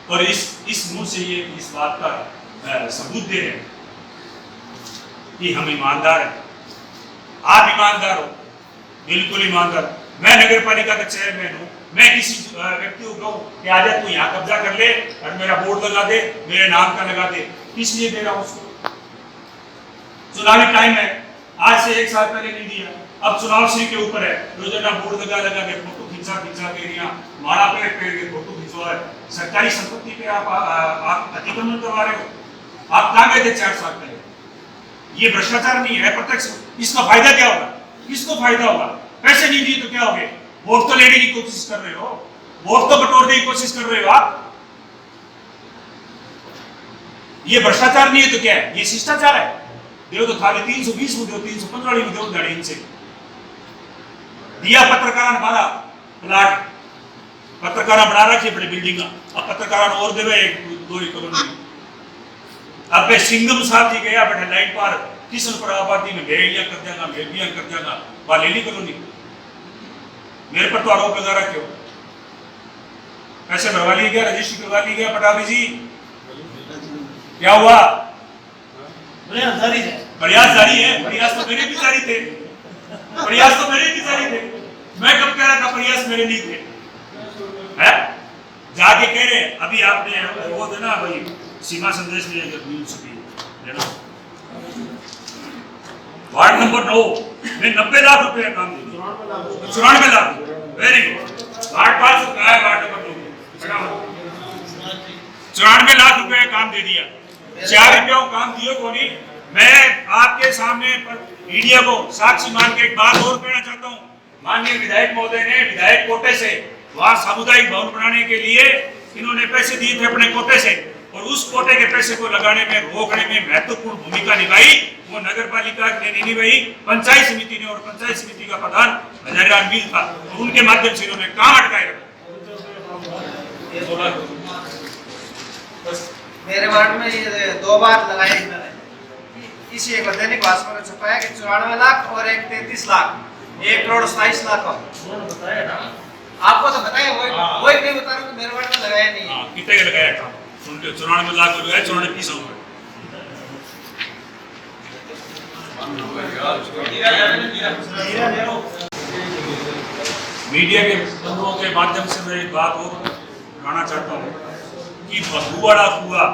और इस मुंह से ये इस बात का सबूत दे रहे हैं कि हम ईमानदार हैं। आप ईमानदार हो, बिल्कुल ईमानदार। मैं नगर पालिका का चेयरमैन हूँ, मैं किसी व्यक्ति को कहूँ कि आजा तू यहाँ कब्जा कर ले और मेरा बोर्ड लगा दे, मेरे नाम का लगा दे, किस लिए दे रहा हूँ उसको? चुनावी टाइम है, आज से 1 साल पहले नहीं दिया, अब चुनाव श्री के ऊपर है, रोजाना बोर्ड लगा के फोटो खींचा के यहाँ माड़ा पे फोटो खिंचवा है, सरकारी संपत्ति पे आप अतिक्रमण करवा रहे हो। आप कहाँ गए थे 4 साल पहले? ये भ्रष्टाचार नहीं है प्रत्यक्ष। इसका फायदा क्या होगा? किसको फायदा होगा? पैसे नहीं दिए तो क्या हो गए? वोट तो लेने की कोशिश कर रहे हो, वोट तो बटोरने की कोशिश कर रहे हो आप। ये भ्रष्टाचार नहीं है तो क्या है? ये शिष्टाचार है। देव तो थाली 320 में दो, 315 में दो दाड़ी इनसे दिया। पत्रकार हमारा प्लाट पत्रकार बना रखी बड़ी बिल्डिंग, अब पत्रकार और देवे 1-2 कॉलोनी। अब सिंगम साहब जी गया बैठे लाइन पार किशनपुर आबादी में भेड़िया कर देगा, भेड़िया कर देगा, वालेली कॉलोनी। मेरे पर तो आरोप लगा रखे हो, पैसे भरवा लिए गया, रजिस्ट्री करवा ली गया। पटाभी जी क्या हुआ? प्रयास जारी है, प्रयास जारी है। प्रयास तो मेरे भी जारी थे, प्रयास तो मेरे भी जारी थे। मैं कब कह रहा था प्रयास मेरे नहीं थे? है जाके कह रहे अभी आपने वो देना भाई सीमा संदेश में देना वार्ड नंबर 9 में 90 लाख रुपए का काम दिया 94 लाख वेरी गुड वार्ड पास हो गया वार्ड नंबर 9 94 लाख रुपए का काम दे दिया 4 रुपयों काम दिए को नहीं। मैं आपके सामने मीडिया को साक्षी मान के एक बात और कहना चाहता हूँ। माननीय विधायक महोदय ने विधायक कोटे से वहां सामुदायिक भवन बनाने के लिए इन्होंने पैसे दिए थे अपने कोटे से और उस कोटे के पैसे को लगाने में रोकने में महत्वपूर्ण भूमिका निभाई वो नगर पालिका ने नहीं निभाई, पंचायत समिति ने। और पंचायत समिति का प्रधान हजारीलाल मील था और उनके माध्यम से इन्होंने काम अटकाए रखा। मेरे वार्ड में ये 2 बार लगाए इसी एक दैनिक भास्कर में छपाया कि 94 लाख और एक 33 लाख 1,27,00,000 का आपको तो बताया वही नहीं बता रहा हूं मेरे वार्ड में लगाया नहीं है। कितने का लगाया था सुन के 94 लाख का लगाया 94 की सौ मीडिया के बंधुओं के माध्यम से मैं एक बात और कहना चाहता हूँ कि बगुवाड़ा कुआ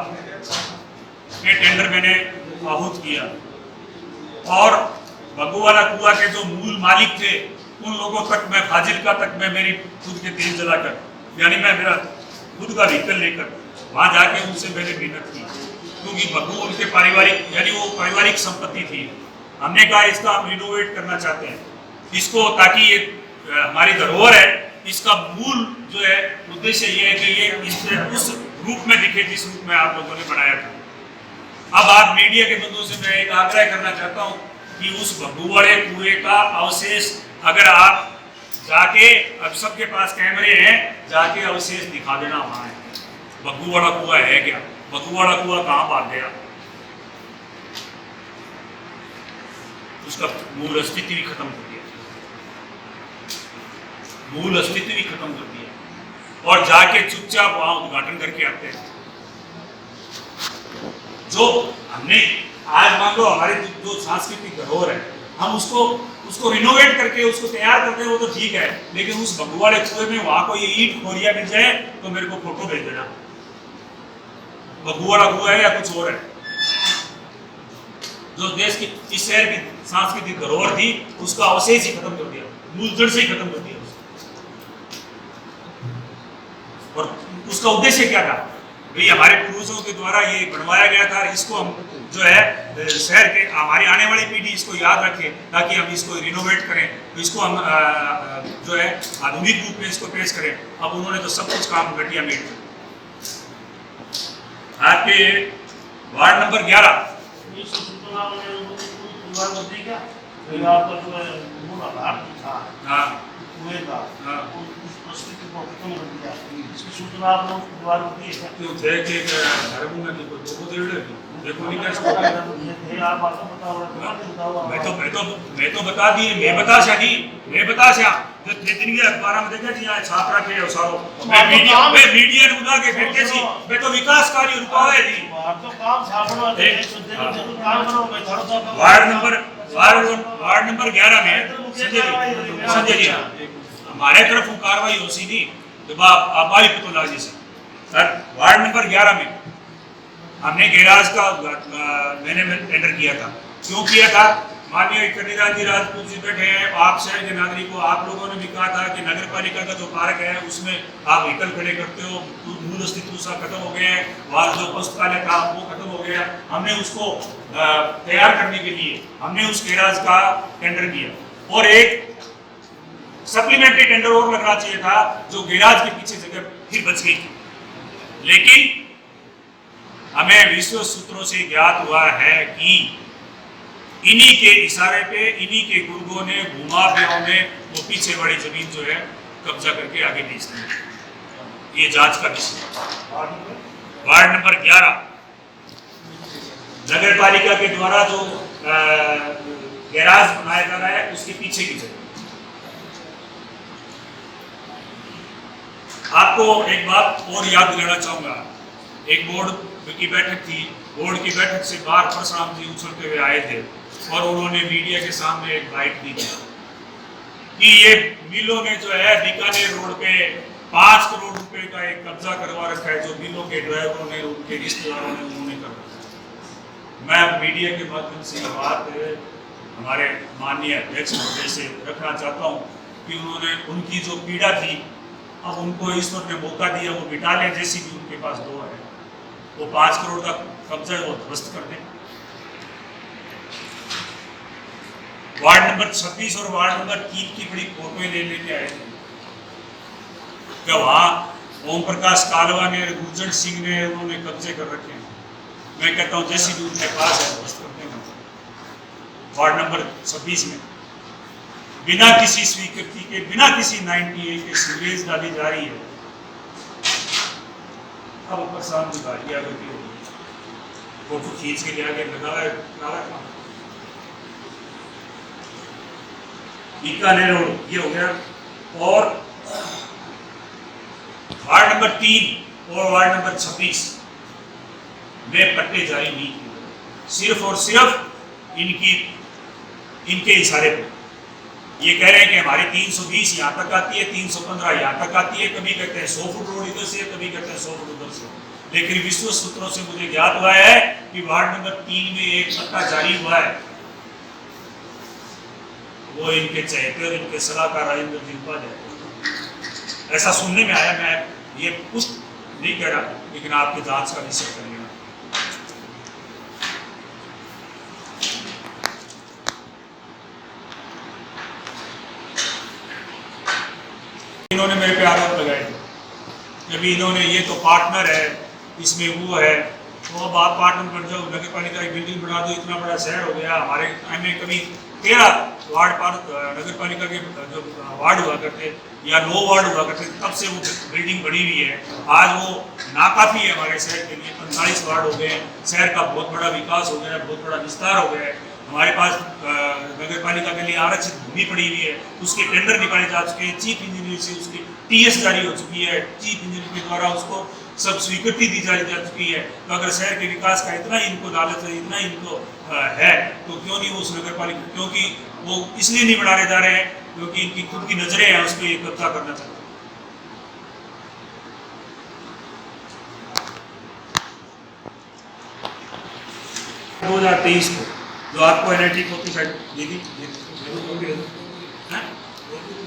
के टेंडर मैंने आहूत किया और बगुवाड़ा कुआ के जो मूल मालिक थे उन लोगों तक मैं फाजिलका तक मैं मेरी खुद के तेल जलाकर यानी मैं मेरा खुद का व्हीकल लेकर वहां जाके उनसे मैंने मिन्नत की क्योंकि बगु उनके पारिवारिक यानी वो पारिवारिक संपत्ति थी। हमने कहा इसका हम रिनोवेट करना चाहते हैं इसको ताकि ये हमारी धरोहर है इसका मूल जो है उद्देश्य ये है कि ये उस रूप में दिखे जिस रूप में आप लोगों ने बनाया था। अब आप मीडिया के बंधुओं से मैं एक आग्रह करना चाहता हूँ कि उस बगुवाड़े कुएं का अवशेष अगर आप जाके अब सबके पास कैमरे हैं जाके अवशेष दिखा देना वहां है बगुवाड़ा कुआ है क्या बगुवाड़ा कुआ कहाँ भाग गया उसका मूल अस्तित्व भी खत्म कर दिया मूल अस्तित्व भी खत्म कर दिया और जाके चुपचाप वहां उद्घाटन करके आते हैं। जो हमने आज मान लो हमारी जो सांस्कृतिक धरोहर है हम उसको रिनोवेट करके उसको तैयार करते हैं वो तो ठीक है लेकिन उस बगुवाड़े कुएं में वहां को ये ईंट खोरिया मिल जाए तो मेरे को फोटो भेज देना बगुवाड़ा कुआ है या कुछ और है। जो देश की इस शहर की सांस्कृतिक धरोहर थी उसका अवशेष ही खत्म कर दिया मूल जड़ से ही खत्म कर दिया और उसका उद्देश्य क्या था भाई हमारे पूर्वजों के द्वारा ये बनवाया गया था इसको हम जो है शहर के हमारी आने वाली पीढ़ी इसको याद रखे ताकि हम इसको रिनोवेट करें तो इसको हम जो है आधुनिक रूप में इसको पेश करें। अब उन्होंने तो सब कुछ काम घटिया मेट आपके वार्ड नंबर 11 सूचना आप लोग द्वारा होती है क्यों थे कि धर्म में नहीं को दे रहे देखो नहीं कैसे आप आपको बताओ मैं तो बता दी मैं बता शादी मैं बता शा जो दिन के अखबार में देखा जी यहाँ छाप रखे है सारो मैं मीडिया ने बुला के फिर कैसी मैं तो विकासकारी रुकावा है जी आप तो काम छापना है जरूर काम करो मैं थोड़ा वार्ड नंबर 11 में संजय जी हमारे तरफ कार्रवाई हो सी नहीं जब आप बारी पतोला जी सर वार्ड नंबर 11 में हमने गैराज का मैंने टेंडर किया था क्यों किया था माननीय कन्हैया जी राजपूत जी बैठे हैं आप शहर के नागरिकों आप लोगों ने भी कहा था कि नगर पालिका का जो पार्क है उसमें आप व्हीकल खड़े करते हो मूल अस्तित्व उसका खत्म हो गया है वहाँ जो पुस्तकालय था वो खत्म हो गया हमने उसको तैयार करने के लिए हमने उस गैराज का टेंडर किया और एक सप्लीमेंट्री टेंडर और लगना चाहिए था जो गैराज के पीछे जगह फिर बच गई थी लेकिन हमें विश्व सूत्रों से ज्ञात हुआ है कि इन्हीं के इशारे पे इन्हीं के गुर्गों ने घुमा फिरों ने वो पीछे वाली जमीन जो है कब्जा करके आगे बेच दी। ये जांच का विषय वार्ड नंबर 11 नगर पालिका के द्वारा जो गैराज बनाया जा रहा है उसके पीछे की जगह। आपको एक बात और याद दिलाना चाहूंगा एक बोर्ड की बैठक थी बोर्ड की बैठक से बाहर परशुराम जी उछलते हुए आए थे और उन्होंने मीडिया के सामने एक बाइट दी थी कि ये मिलों ने जो है बीकानेर रोड पे 5 करोड़ रुपए का एक कब्जा करवा रखा है, जो बिलों के ड्राइवरों ने, उनके रिश्तेदारों ने, उन्होंने कर रखा है। मैं मीडिया के माध्यम से ये बात हमारे माननीय अध्यक्ष महोदय से रखना चाहता हूँ कि उन्होंने उनकी जो पीड़ा थी, अब उनको ईश्वर ने मौका दिया, वो मिटा लें, जैसी भी उनके पास दो है, वो 5 करोड़ का कब्जा वो ध्वस्त कर दें। वार्ड नंबर 26 और वार्ड नंबर 3 की बड़ी फोटोएं ले लेके आए थे, क्या वहाँ ओम प्रकाश कालवा ने, गुरजंट सिंह ने, उन्होंने कब्जे कर रखे हैं। मैं कहता हूँ जैसी भी उनके पास है ध्वस्त कर दें वार्ड नंबर 26 में। बिना किसी स्वीकृति के, बिना किसी 98 के सीवरेज डाली जा रही है। अब ऊपर सामने गाड़ियाँ लगी हुई है, फोटो खींच के ले आगे लगा है बीकानेर रोड ये हो गया। और वार्ड नंबर 3 और वार्ड नंबर 26 में पट्टे जारी नहीं किए, सिर्फ और सिर्फ इनके इशारे पर। ये कह रहे हैं कि हमारी 320 यहाँ तक आती है, 315 यहाँ तक आती है, कभी कहते हैं 100 फुट रोड इधर से, कभी कहते हैं 100 फुट उधर से। लेकिन विश्वस्त सूत्रों से मुझे ज्ञात हुआ है कि वार्ड नंबर 3 में एक पट्टा जारी हुआ है, वो इनके चहेते और इनके सलाहकार राजेंद्र जी उपाध्याय। ऐसा सुनने में आया, मैं ये कुछ नहीं कह रहा, लेकिन आपके जांच का विषय कर लेना। इन्होंने मेरे पे आरोप लगाए थे, जब इन्होंने ये तो पार्टनर है, इसमें वो है, तो अब आप पार्टनर बन जाओ, नगर पालिका की बिल्डिंग बना दो, इतना बड़ा शहर हो गया। हमारे टाइम में कभी 13 वार्ड नगर पालिका के जो वार्ड हुआ करते या 9 वार्ड हुआ करते, तब से वो बिल्डिंग बनी हुई है। आज वो नाकाफी है हमारे शहर के लिए। 45 वार्ड हो गए, शहर का बहुत बड़ा विकास हो गया, बहुत बड़ा विस्तार हो गया है। हमारे पास नगर पालिका के लिए आरक्षित भूमि पड़ी हुई है, उसके टेंडर निकाले जा चुके हैं, चीफ इंजीनियर से उसकी TS जारी हो चुकी है, चीफ इंजीनियर के द्वारा उसको सब स्वीकृति दी जा चुकी है। तो अगर शहर के विकास का इतना ही इनको लालच है, इतना ही इनको है, तो क्यों नहीं वो उस नगर पालिका, क्योंकि वो इसलिए नहीं बनाने जा रहे हैं क्योंकि इनकी खुद की नजरें हैं, उस पर ये कब्जा करना चाहते हैं। 2023 को जो आपको NIT कॉपी साइड दी थी,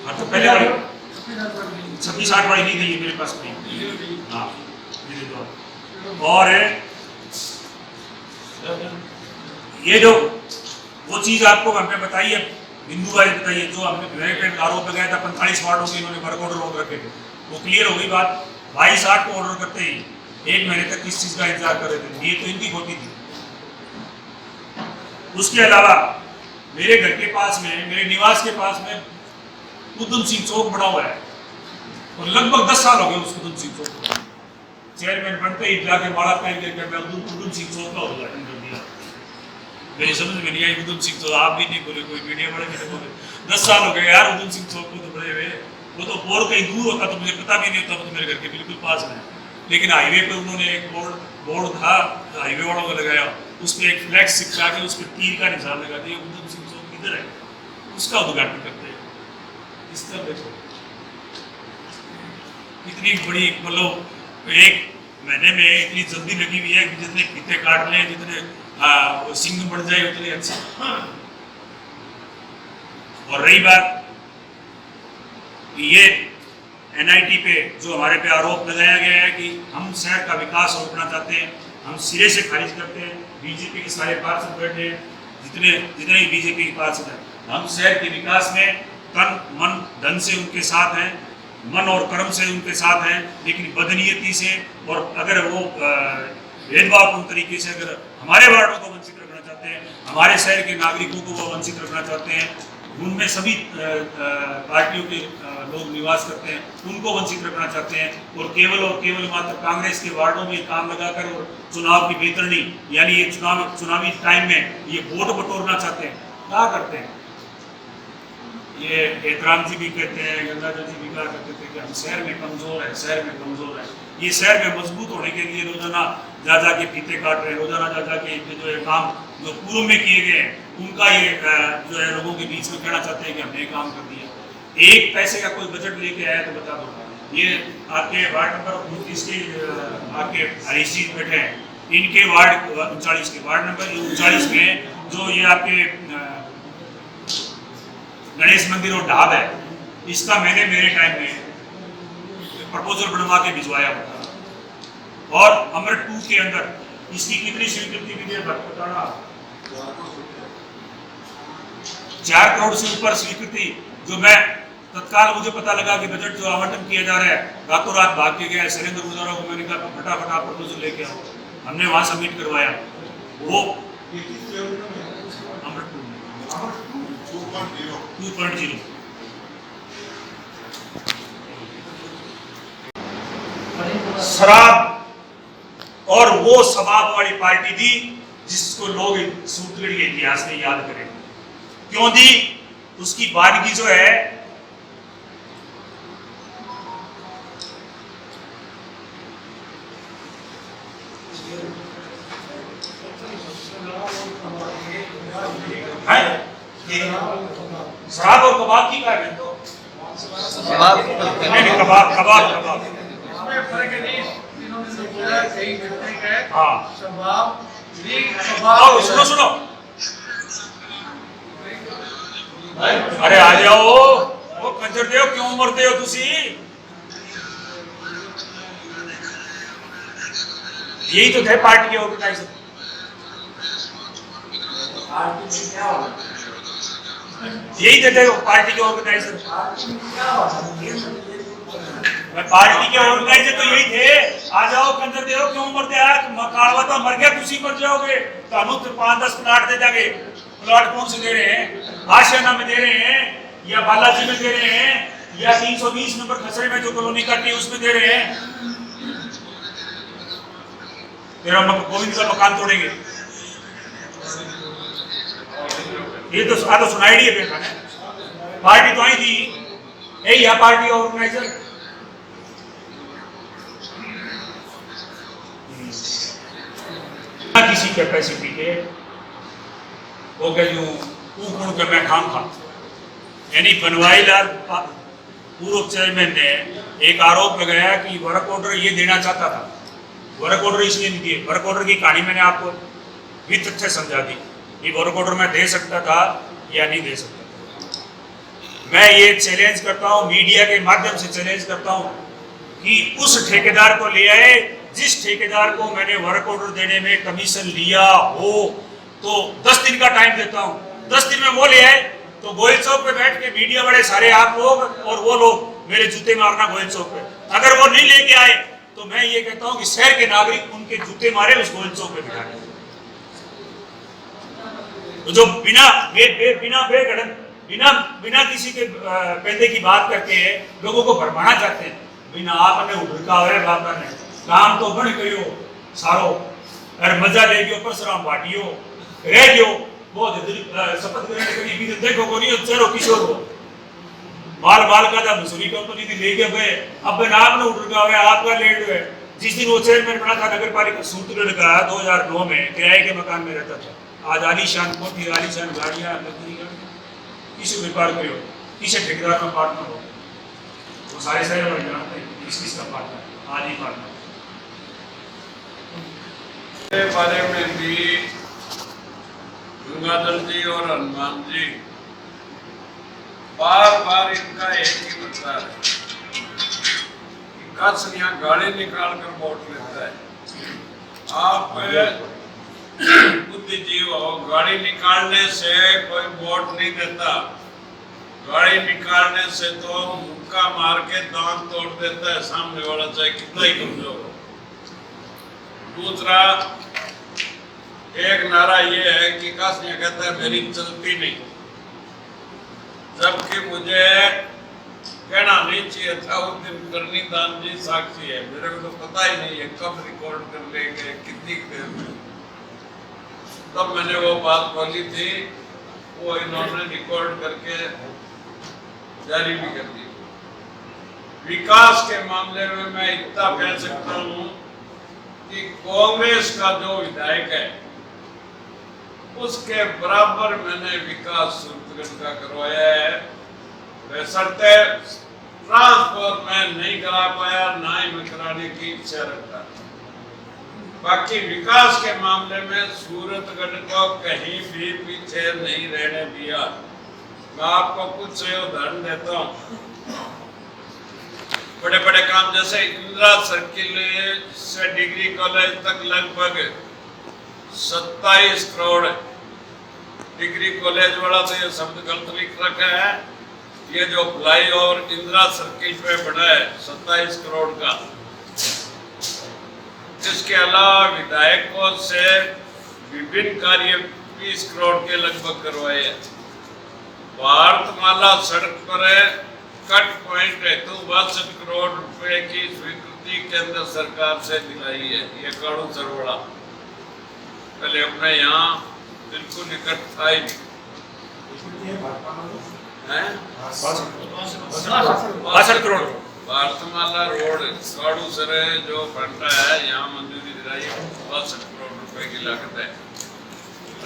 तो पहले वाली 26-8 वाली नहीं थी मेरे पास नहीं। हाँ, और ये जो वो चीज आपको हमने बताई है, बिंदु वाली बताइए, जो हमने मेरे पे आरोप लगाया था 45 वार्डों के इन्होंने वर्क ऑर्डर रोक रखे थे, वो क्लियर हो गई बात। 22/8 को ऑर्डर करते ही 1 महीने तक किस चीज का इंतजार कर रहे थे, ये तो इनकी खोटी थी। उसके अलावा मेरे घर के पास में, मेरे निवास के पास में उधम सिंह चौक बना हुआ है, और लगभग 10 साल हो गए उस उधम सिंह चौक को। चेयरमैन बनते ही जाके माला पहन के मैं उधम सिंह चौक का उद्घाटन कर दिया। मेरी समझ में नहीं आई उधम सिंह चौक, आप भी नहीं बोले, कोई मीडिया वाले भी नहीं बोले। 10 साल हो गए यार उधम सिंह चौक को तो बड़े हुए, वो तो और कहीं दूर होता तो मुझे पता भी नहीं होता, तो मेरे घर के बिल्कुल पास में। लेकिन हाईवे पर उन्होंने एक बोर्ड था हाईवे वालों को लगाया, उस पर एक फ्लैक्स चिपका के उस पर तीर का निशान लगा दिया, उधम सिंह चौक किधर है, उसका उद्घाटन करते हैं। इस तरह देखो इतनी बड़ी, मतलब 1 महीने में इतनी जल्दी लगी हुई है कि जितने फीते काट लें, जितने सिंह बढ़ जाए उतने अच्छे। और रही बात ये NIT पे जो हमारे पे आरोप लगाया गया है कि हम शहर का विकास रोकना चाहते हैं, हम सिरे से खारिज करते हैं। बीजेपी के सारे पार्षद बैठे हैं, जितने ही बीजेपी के पार्षद हैं, हम शहर के विकास में तन मन धन से उनके साथ हैं, मन और कर्म से उनके साथ हैं, लेकिन बदनीयती से और अगर वो भेदभावपूर्ण तरीके से अगर हमारे वार्डों को वंचित रखना चाहते हैं, हमारे शहर के नागरिकों को वो वंचित रखना चाहते हैं, उनमें सभी पार्टियों के लोग निवास करते हैं, उनको वंचित रखना चाहते हैं, और केवल मात्र कांग्रेस के वार्डों में काम लगाकर और चुनाव की बेतरनी, यानी ये चुनावी टाइम में ये वोट बटोरना चाहते हैं। क्या करते हैं ये एहतराम जी भी कहते हैं, गंगाधर जी भी कहा करते थे कि हम शहर में कमजोर है, शहर में कमजोर है। ये शहर में मजबूत होने के लिए रोजाना जा के फीते काट रहे हैं, रोजाना जा के जो है काम जो पूर्व में किए गए हैं उनका ये जो है लोगों के बीच में कहना चाहते हैं कि हमने ये काम कर दिया। 1 पैसे का कोई बजट लेके आया तो बता दो, ये आपके वार्ड नंबर 29 के आपके हरीश जी बैठे हैं, इनके वार्ड 39 के वार्ड नंबर 39 में जो ये आपके गणेश मंदिर और ढाब है, इसका मैंने मेरे टाइम में प्रपोजल बनवा के भिजवाया हुआ था। और अमृत 2 के अंदर इसकी कितनी स्वीकृति मिली है बताना? 4 करोड़ से ऊपर स्वीकृति, जो मैं तत्काल मुझे पता लगा कि बजट जो आवंटन किया जा रहा है, रातों रात भाग के गया शैलेंद्र गुजारा को, मैंने कहा फटाफट आप प्रपोजल लेके आओ, हमने वहां सबमिट करवाया। वो अमृत 2.0 शराब और वो शबाब वाली पार्टी दी जिसको लोग सूतगढ़ के इतिहास में याद करें। क्यों दी? उसकी बादगी जो है शराब और कबाब की क्या है? तो कबाब कबाब कबाब इसमें फर्क है नहीं, इन्होंने जो बोला सही कहते हैं। हाँ, शबाब और सुनो सुनो, अरे आ जाओ, वो कंजर दे क्यों मरते हो तुसी? यही तो थे पार्टी के ऑर्गेनाइजर। यही थे पार्टी के ऑर्गेनाइजर। पार्टी के ऑर्गेनाइजर तो यही थे। आ जाओ कंजर दे क्यों मरते हैं? कालवा तो मर गया, तुसी मर जाओगे। कानून 5-10 प्लाट दे जागे। प्लाट कौन से दे रहे हैं? आशियाना में दे रहे हैं, या बालाजी में दे रहे हैं, या 320 नंबर खसरे में जो कॉलोनी कटी उसमें दे रहे हैं। तेरा गोविंद का मकान तोड़ेंगे। ये तो सुनाई नहीं है। पार्टी तो आई थी, यही है पार्टी ऑर्गेनाइजर। किसी कैपेसिटी के वो कहूँ के मैं खाम खा, यानी बनवाई लाल पूर्व चेयरमैन ने एक आरोप लगाया कि वर्क ऑर्डर ये देना चाहता था, वर्क ऑर्डर इसलिए नहीं दिए। वर्क ऑर्डर की कहानी मैंने आपको भी तथ्य समझा दी कि वर्क ऑर्डर मैं दे सकता था या नहीं दे सकता। मैं ये चैलेंज करता हूँ, मीडिया के माध्यम से चैलेंज करता हूँ कि उस ठेकेदार को ले आए जिस ठेकेदार को मैंने वर्क ऑर्डर देने में कमीशन लिया हो, तो 10 दिन का टाइम देता हूँ। 10 दिन में वो ले आए तो गोयल चौक पे बैठ के मीडिया बड़े सारे आप लोग और वो लोग मेरे जूते मारना गोयल चौक पे। अगर वो नहीं लेके आए तो मैं ये कहता हूँ कि शहर के नागरिक उनके जूते मारे उस गोयल चौक पे बिठाए। तो जो बिना किसी के पैदे की बात करके लोगों को भरमाना चाहते हैं, बिना आपने उड़का है बाबा ने काम तो बन गयो सारो और मजा ले गयो परशुराम बाटियो रह गयो बहुत शपथ ग्रहण करी भी देखो को नहीं चेहरो किशोर को बाल का था मसूरी कंपनी थी ले गए भाई अब नाम ने उड़का है आपका लेट है। जिस दिन वो चेयरमैन बना था नगर पालिका सूत्रगढ़ का 2009 में किराए के मकान में रहता था। आज आलीशान कोठी आलीशान गाड़ियां किसी व्यापार करो किसी ठेकेदार का पार्टनर हो वो सारे जानते हैं किसका पार्टनर आज ही पार्टनर के बारे में भी गंगाधर जी और हनुमान जी बार बार इनका एक ही मुद्दा है कि कसनिया गाड़ी निकाल कर वोट लेता है। आप बुद्धिजीव हो, गाड़ी निकालने से कोई वोट नहीं देता, गाड़ी निकालने से तो मुक्का मार के दांत तोड़ देता है सामने वाला, चाहे कितना ही कमजोर हो। दूसरा एक नारा ये है कि कासनिया कहता है मेरी चलती नहीं, जबकि मुझे कहना नहीं चाहिए था। उस दिन करनी दान जी साक्षी है, मेरे को तो पता ही नहीं है कब रिकॉर्ड कर ले गए कितनी देर में, तब मैंने वो बात बोली थी, वो इन्होंने रिकॉर्ड करके जारी भी कर दी। विकास के मामले में मैं इतना कह सकता हूँ कि कांग्रेस का जो विधायक है उसके बराबर मैंने विकास सूत्रगढ़ का करवाया है। बशर्ते ट्रांसफर मैं नहीं करा पाया, ना ही मैं कराने की इच्छा रखता। बाकी विकास के मामले में सूरतगढ़ को कहीं भी पीछे नहीं रहने दिया। मैं आपको कुछ उदाहरण देता हूँ। बड़े बड़े काम जैसे इंदिरा सर्किल से डिग्री कॉलेज तक लगभग 27 करोड़। डिग्री कॉलेज वाला तो ये शब्द गलत लिख रखा है। ये जो फ्लाईओवर इंदिरा सर्किल पे बना है 27 करोड़ का। इसके अलावा विधायकों से विभिन्न कार्य 20 करोड़ के लगभग करवाए हैं। भारतमाला सड़क पर कट पॉइंट हेतु 62 करोड़ रुपए की स्वीकृति केंद्र सरकार से दिलाई है। ये कानून सरवड़ा पहले अपने यहाँ बिल्कुल निकट था ही नहीं। 62 करोड़ भारतमाला रोड काड़ू सर जो फंडा है यहाँ मंजूरी दिलाई 62 करोड़ रुपए की लागत है।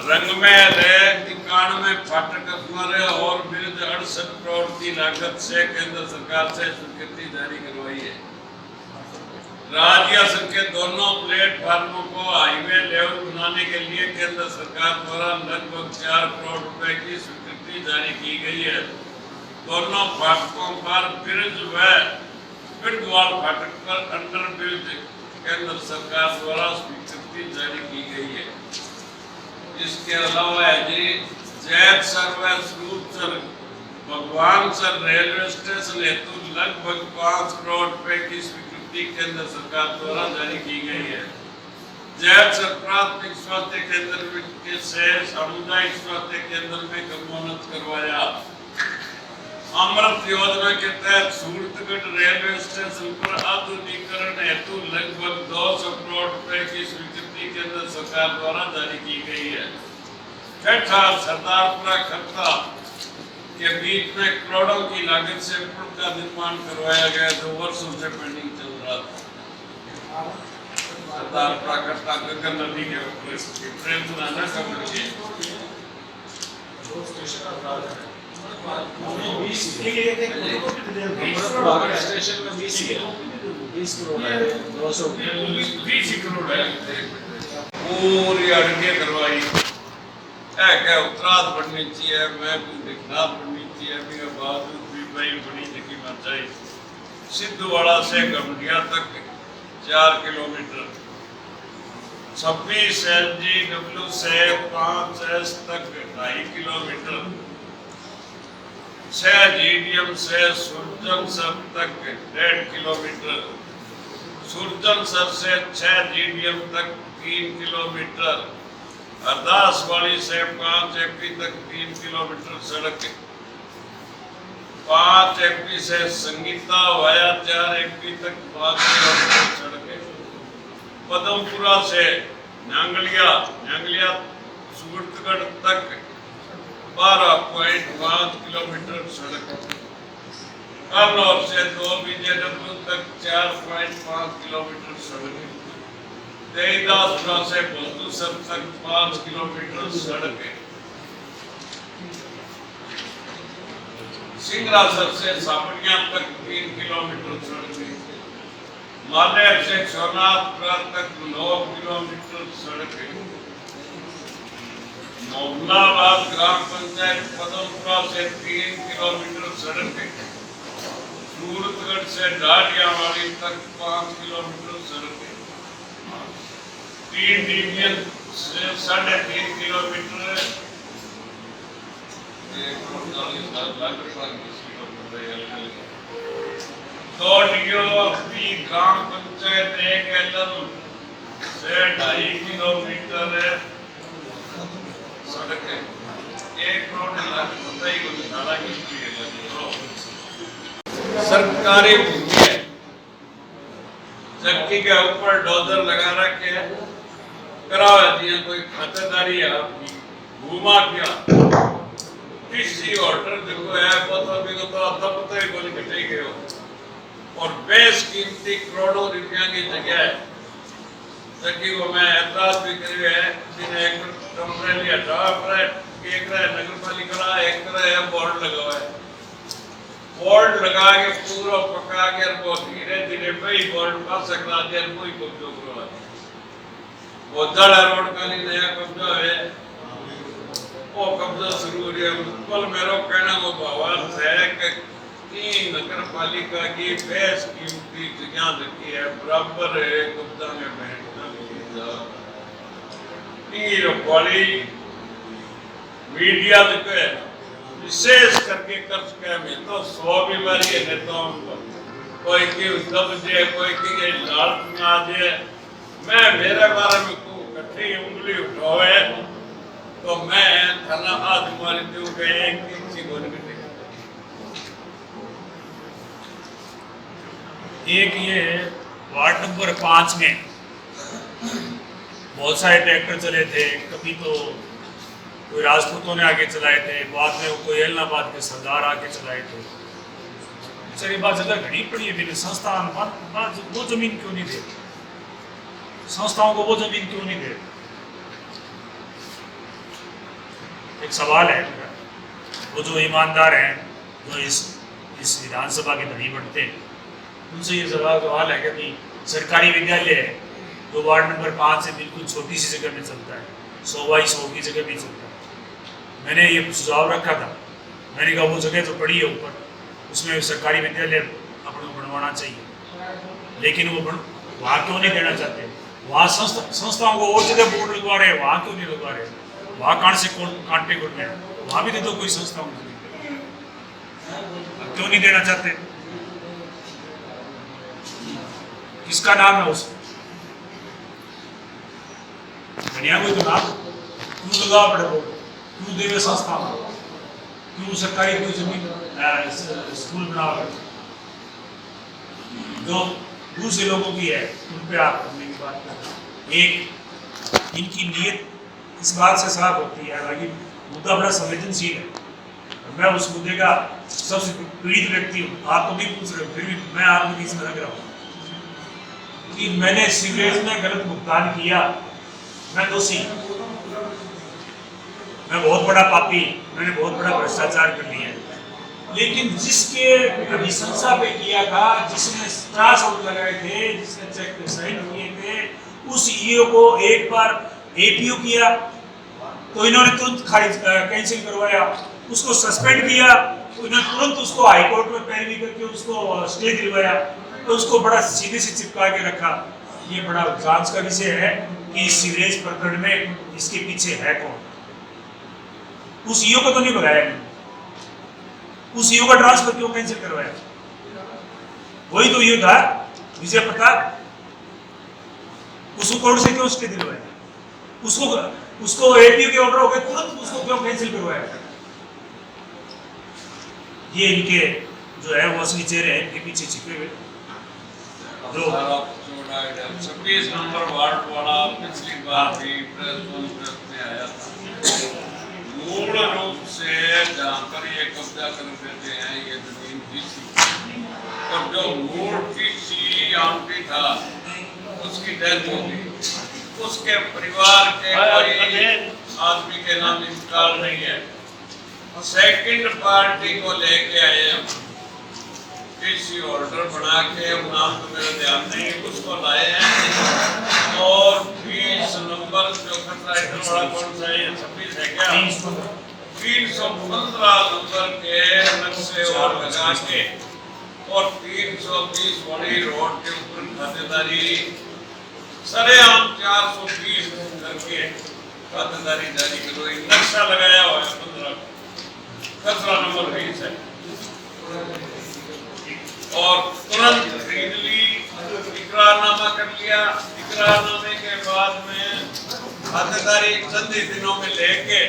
रंगमहल 91 फाटक असमर और ब्रिज 68 करोड़ की लागत से केंद्र सरकार से स्वीकृति जारी करवाई है। राज्य के दोनों प्लेटफार्मों को हाईवे लेवल बनाने के लिए केंद्र सरकार द्वारा लगभग 4 करोड़ रुपए की स्वीकृति जारी की गई है। दोनों फाटकों पर ब्रिज व पिंडवाल फाटक पर अंडर ब्रिज केंद्र सरकार द्वारा स्वीकृति जारी की गई है। इसके अलावा है जी जैत सर व स्वरूप सर भगवान सर रेलवे स्टेशन हेतु लगभग 5 करोड़ रुपए की स्वीकृति केंद्र सरकार द्वारा जारी की गई है। जैत सर प्राथमिक स्वास्थ्य केंद्र के से सामुदायिक स्वास्थ्य केंद्र में क्रमोन्नत करवाया। अमृत योजना के तहत सूरतगढ़ रेलवे स्टेशन पर आधुनिकीकरण हेतु लगभग 200 करोड़ रुपए की स्वीकृति केंद्र सरकार द्वारा जारी की गई है। छठा सरदारपुरा खत्ता के बीच में करोड़ों की लागत से पुल का निर्माण करवाया गया जो वर्षों से पेंडिंग चल रहा था। सरदारपुरा खत्ता गंगा नदी के ऊपर ट्रेन बनाना कब लगे स्टेशन में 20 करोड़ है 200 करोड़ है। पूरी अड़के करवाई है क्या उत्तराध बननी चाहिए। मैं दिखना बननी चाहिए मेरे बावजूद भी भाई बनी जगह में चाहिए। सिद्धवाड़ा से गमडिया तक 4 किलोमीटर। 26 SGW से 5S तक 2.5 किलोमीटर। 6 GDM से सुरजन सर तक 1.5 किलोमीटर। सुरजन सर से 6 GDM तक 3 किलोमीटर। अरदासवाड़ी से 5 AP तक 3 किलोमीटर सड़क। 5 AP से संगीता वाया 4 AP तक 5 किलोमीटर सड़क। पदमपुरा से न्यांगलिया सूरतगढ़ तक 12.5 किलोमीटर सड़क। कन्नौर से 2 BJW तक 4.5 किलोमीटर सड़क। देईदासपुरा से बलदूसर तक 5 किलोमीटर सड़क। सिंगरासर से सापड़िया तक 3 किलोमीटर सड़क। मालेर से सोनाथपुरा तक 9 किलोमीटर सड़क। मोहम्मदाबाद ग्राम पंचायत पदमपुरा से 3 किलोमीटर सड़क। सूरतगढ़ से डाडियावाड़ी तक 5 किलोमीटर सड़क। 3 डिवीजन से 3.5 किलोमीटर। 2 DOP ग्राम पंचायत 1 LL से 2.5 किलोमीटर सड़क है। 1 करोड़ लाख बताई को सारा कितनी है सरकारी भूमि है। चक्की के ऊपर डोजर लगा रखे हैं। कराओ दिया कोई खातेदारी है आपकी घुमा क्या किसी ऑर्डर जो है वो तो अभी तो अब पता ही बोली कटे गए हो और बेस कीमती करोड़ों रुपया की जगह है। चक्की को मैं ऐतराज भी करे है जिन्हें एक टेम्परेरी हटाया पर एक नगर पालिका एक तरह बोर्ड लगा हुआ है बोर्ड लगा के पूरा पका के वो धीरे धीरे वही बोर्ड पास सकला दे कोई कब्जा करवा वो दड़ा रोड का नया कब्जा है वो कब्जा शुरू हो गया कल मेरा कहना वो बवाल है कि नगर पालिका की बेस कीमती जगह रखी है बराबर है कब्जा में बैठना बड़ी मीडिया तक विशेष करके कर्ज के में तो 100 बीमारी है नेताओं को कोई की दब जाए कोई की लालच में आ जाए मैं मेरे बारे में को इकट्ठी उंगली उठावे तो मैं थाना हाथ मारी दूं के एक किसी को नहीं एक ये वार्ड नंबर 5 में बहुत सारे ट्रैक्टर चले थे, कभी तो कोई राजपूतों ने आगे चलाए थे, बाद में वो कोई एलनाबाद के सरदार आगे चलाए थे। चलिए बात जगह घड़ी पड़ी है, मेरे संस्थान वो जमीन क्यों नहीं दे, संस्थाओं को वो जमीन क्यों नहीं दे? एक सवाल है मेरा, वो जो ईमानदार हैं जो इस विधानसभा के धनी बनते हैं उनसे ये सवाल है कि भाई सरकारी विद्यालय है जो वार्ड नंबर 5 से बिल्कुल छोटी सी जगह में चलता है, 100 बाई 100 की जगह में चलता है। मैंने ये सुझाव रखा था, मैंने कहा वो जगह तो पड़ी है ऊपर, उसमें सरकारी विद्यालय अपने को बनवाना चाहिए, लेकिन वो वहाँ क्यों नहीं देना चाहते? वहाँ संस्थाओं को और जगह बोर्ड लगवा रहे हैं, वहाँ क्यों नहीं लगवा रहे? वहाँ कांटे गुड़ में वहाँ भी दे दो कोई संस्थाओं को, क्यों नहीं देना चाहते? किसका नाम है उसमें? बढ़िया कोई तो नाम क्यों लगा पड़े बोर्ड, क्यों देवे संस्था, क्यों सरकारी कोई जमीन स्कूल बना जो दूसरे लोगों की है उन पे आप करने की बात कर। एक इनकी नीयत इस बात से साफ होती है, हालांकि मुद्दा बड़ा संवेदनशील है, मैं उस मुद्दे का सबसे पीड़ित व्यक्ति हूँ, आप तो नहीं पूछ रहे, फिर भी मैं आपके बीच में लग रहा हूँ कि मैंने सीवरेज में गलत भुगतान किया, मैं दोषी, मैं बहुत बड़ा पापी, मैंने बहुत बड़ा भ्रष्टाचार कर लिया, लेकिन जिसके अभिशंसा पे किया था, जिसने स्टार लगाए थे, जिसने चेक साइन किए थे, उस ईओ को एक बार एपीओ किया तो इन्होंने तुरंत खारिज कैंसिल करवाया, उसको सस्पेंड किया तो इन्होंने तुरंत उसको हाईकोर्ट में पैरवी करके उसको स्टे दिलवाया, तो उसको बड़ा सीधे से चिपका के रखा। ये बड़ा जांच का विषय है कि सीवरेज प्रकरण में इसके पीछे है कौन। उस ईओ को तो नहीं भगाया, उस ईओ का ट्रांसफर क्यों कैंसिल करवाया? वही तो ईओ था विजय प्रताप, उसको कोर्ट से क्यों स्टे दिलवाया? उसको एपीओ के ऑर्डर हो गए तुरंत उसको क्यों कैंसिल करवाया? ये इनके जो है वो असली चेहरे हैं, इनके पीछे छिपे हुए जो 26 नंबर वार्ड वाला पिछली बार भी प्रेस कॉन्फ्रेंस में आया था। मूल रूप से जहाँ पर ये कब्जा कर देते हैं ये जमीन पीसी, और जो मूल पीसी आमटी था उसकी डेथ हो गई, उसके परिवार के कोई आदमी के नाम इंतकाल नहीं है, सेकंड पार्टी को लेके आए हम, पीसी ऑर्डर बना के नाम तो मेरा ध्यान नहीं, उसको लाए हैं और 20 नंबर जो कंट्रैक्टर वाला कौन सा है, 26 है क्या, 315 नंबर के नक्शे और लगा के और 320 बड़ी रोड के ऊपर खातेदारी सरेआम 420 करके खातेदारी जारी करो, नक्शा लगाया हुआ है 15 नंबर 20 है, और तुरंत खरीद ली, इकरारनामा कर लिया, इकरारनामे के बाद में खातेदारी चंद ही दिनों में लेके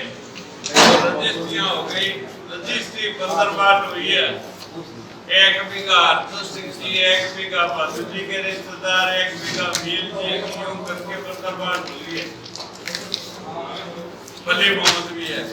रजिस्ट्रियां हो गई, रजिस्ट्री बंदरबाट हुई है, 1 बीघा हरदू सिंह जी, 1 बीघा भादू जी के रिश्तेदार, 1 बीघा भील जी, यूं करके बंदरबाट हुई है, भली मोहम्मद भी है।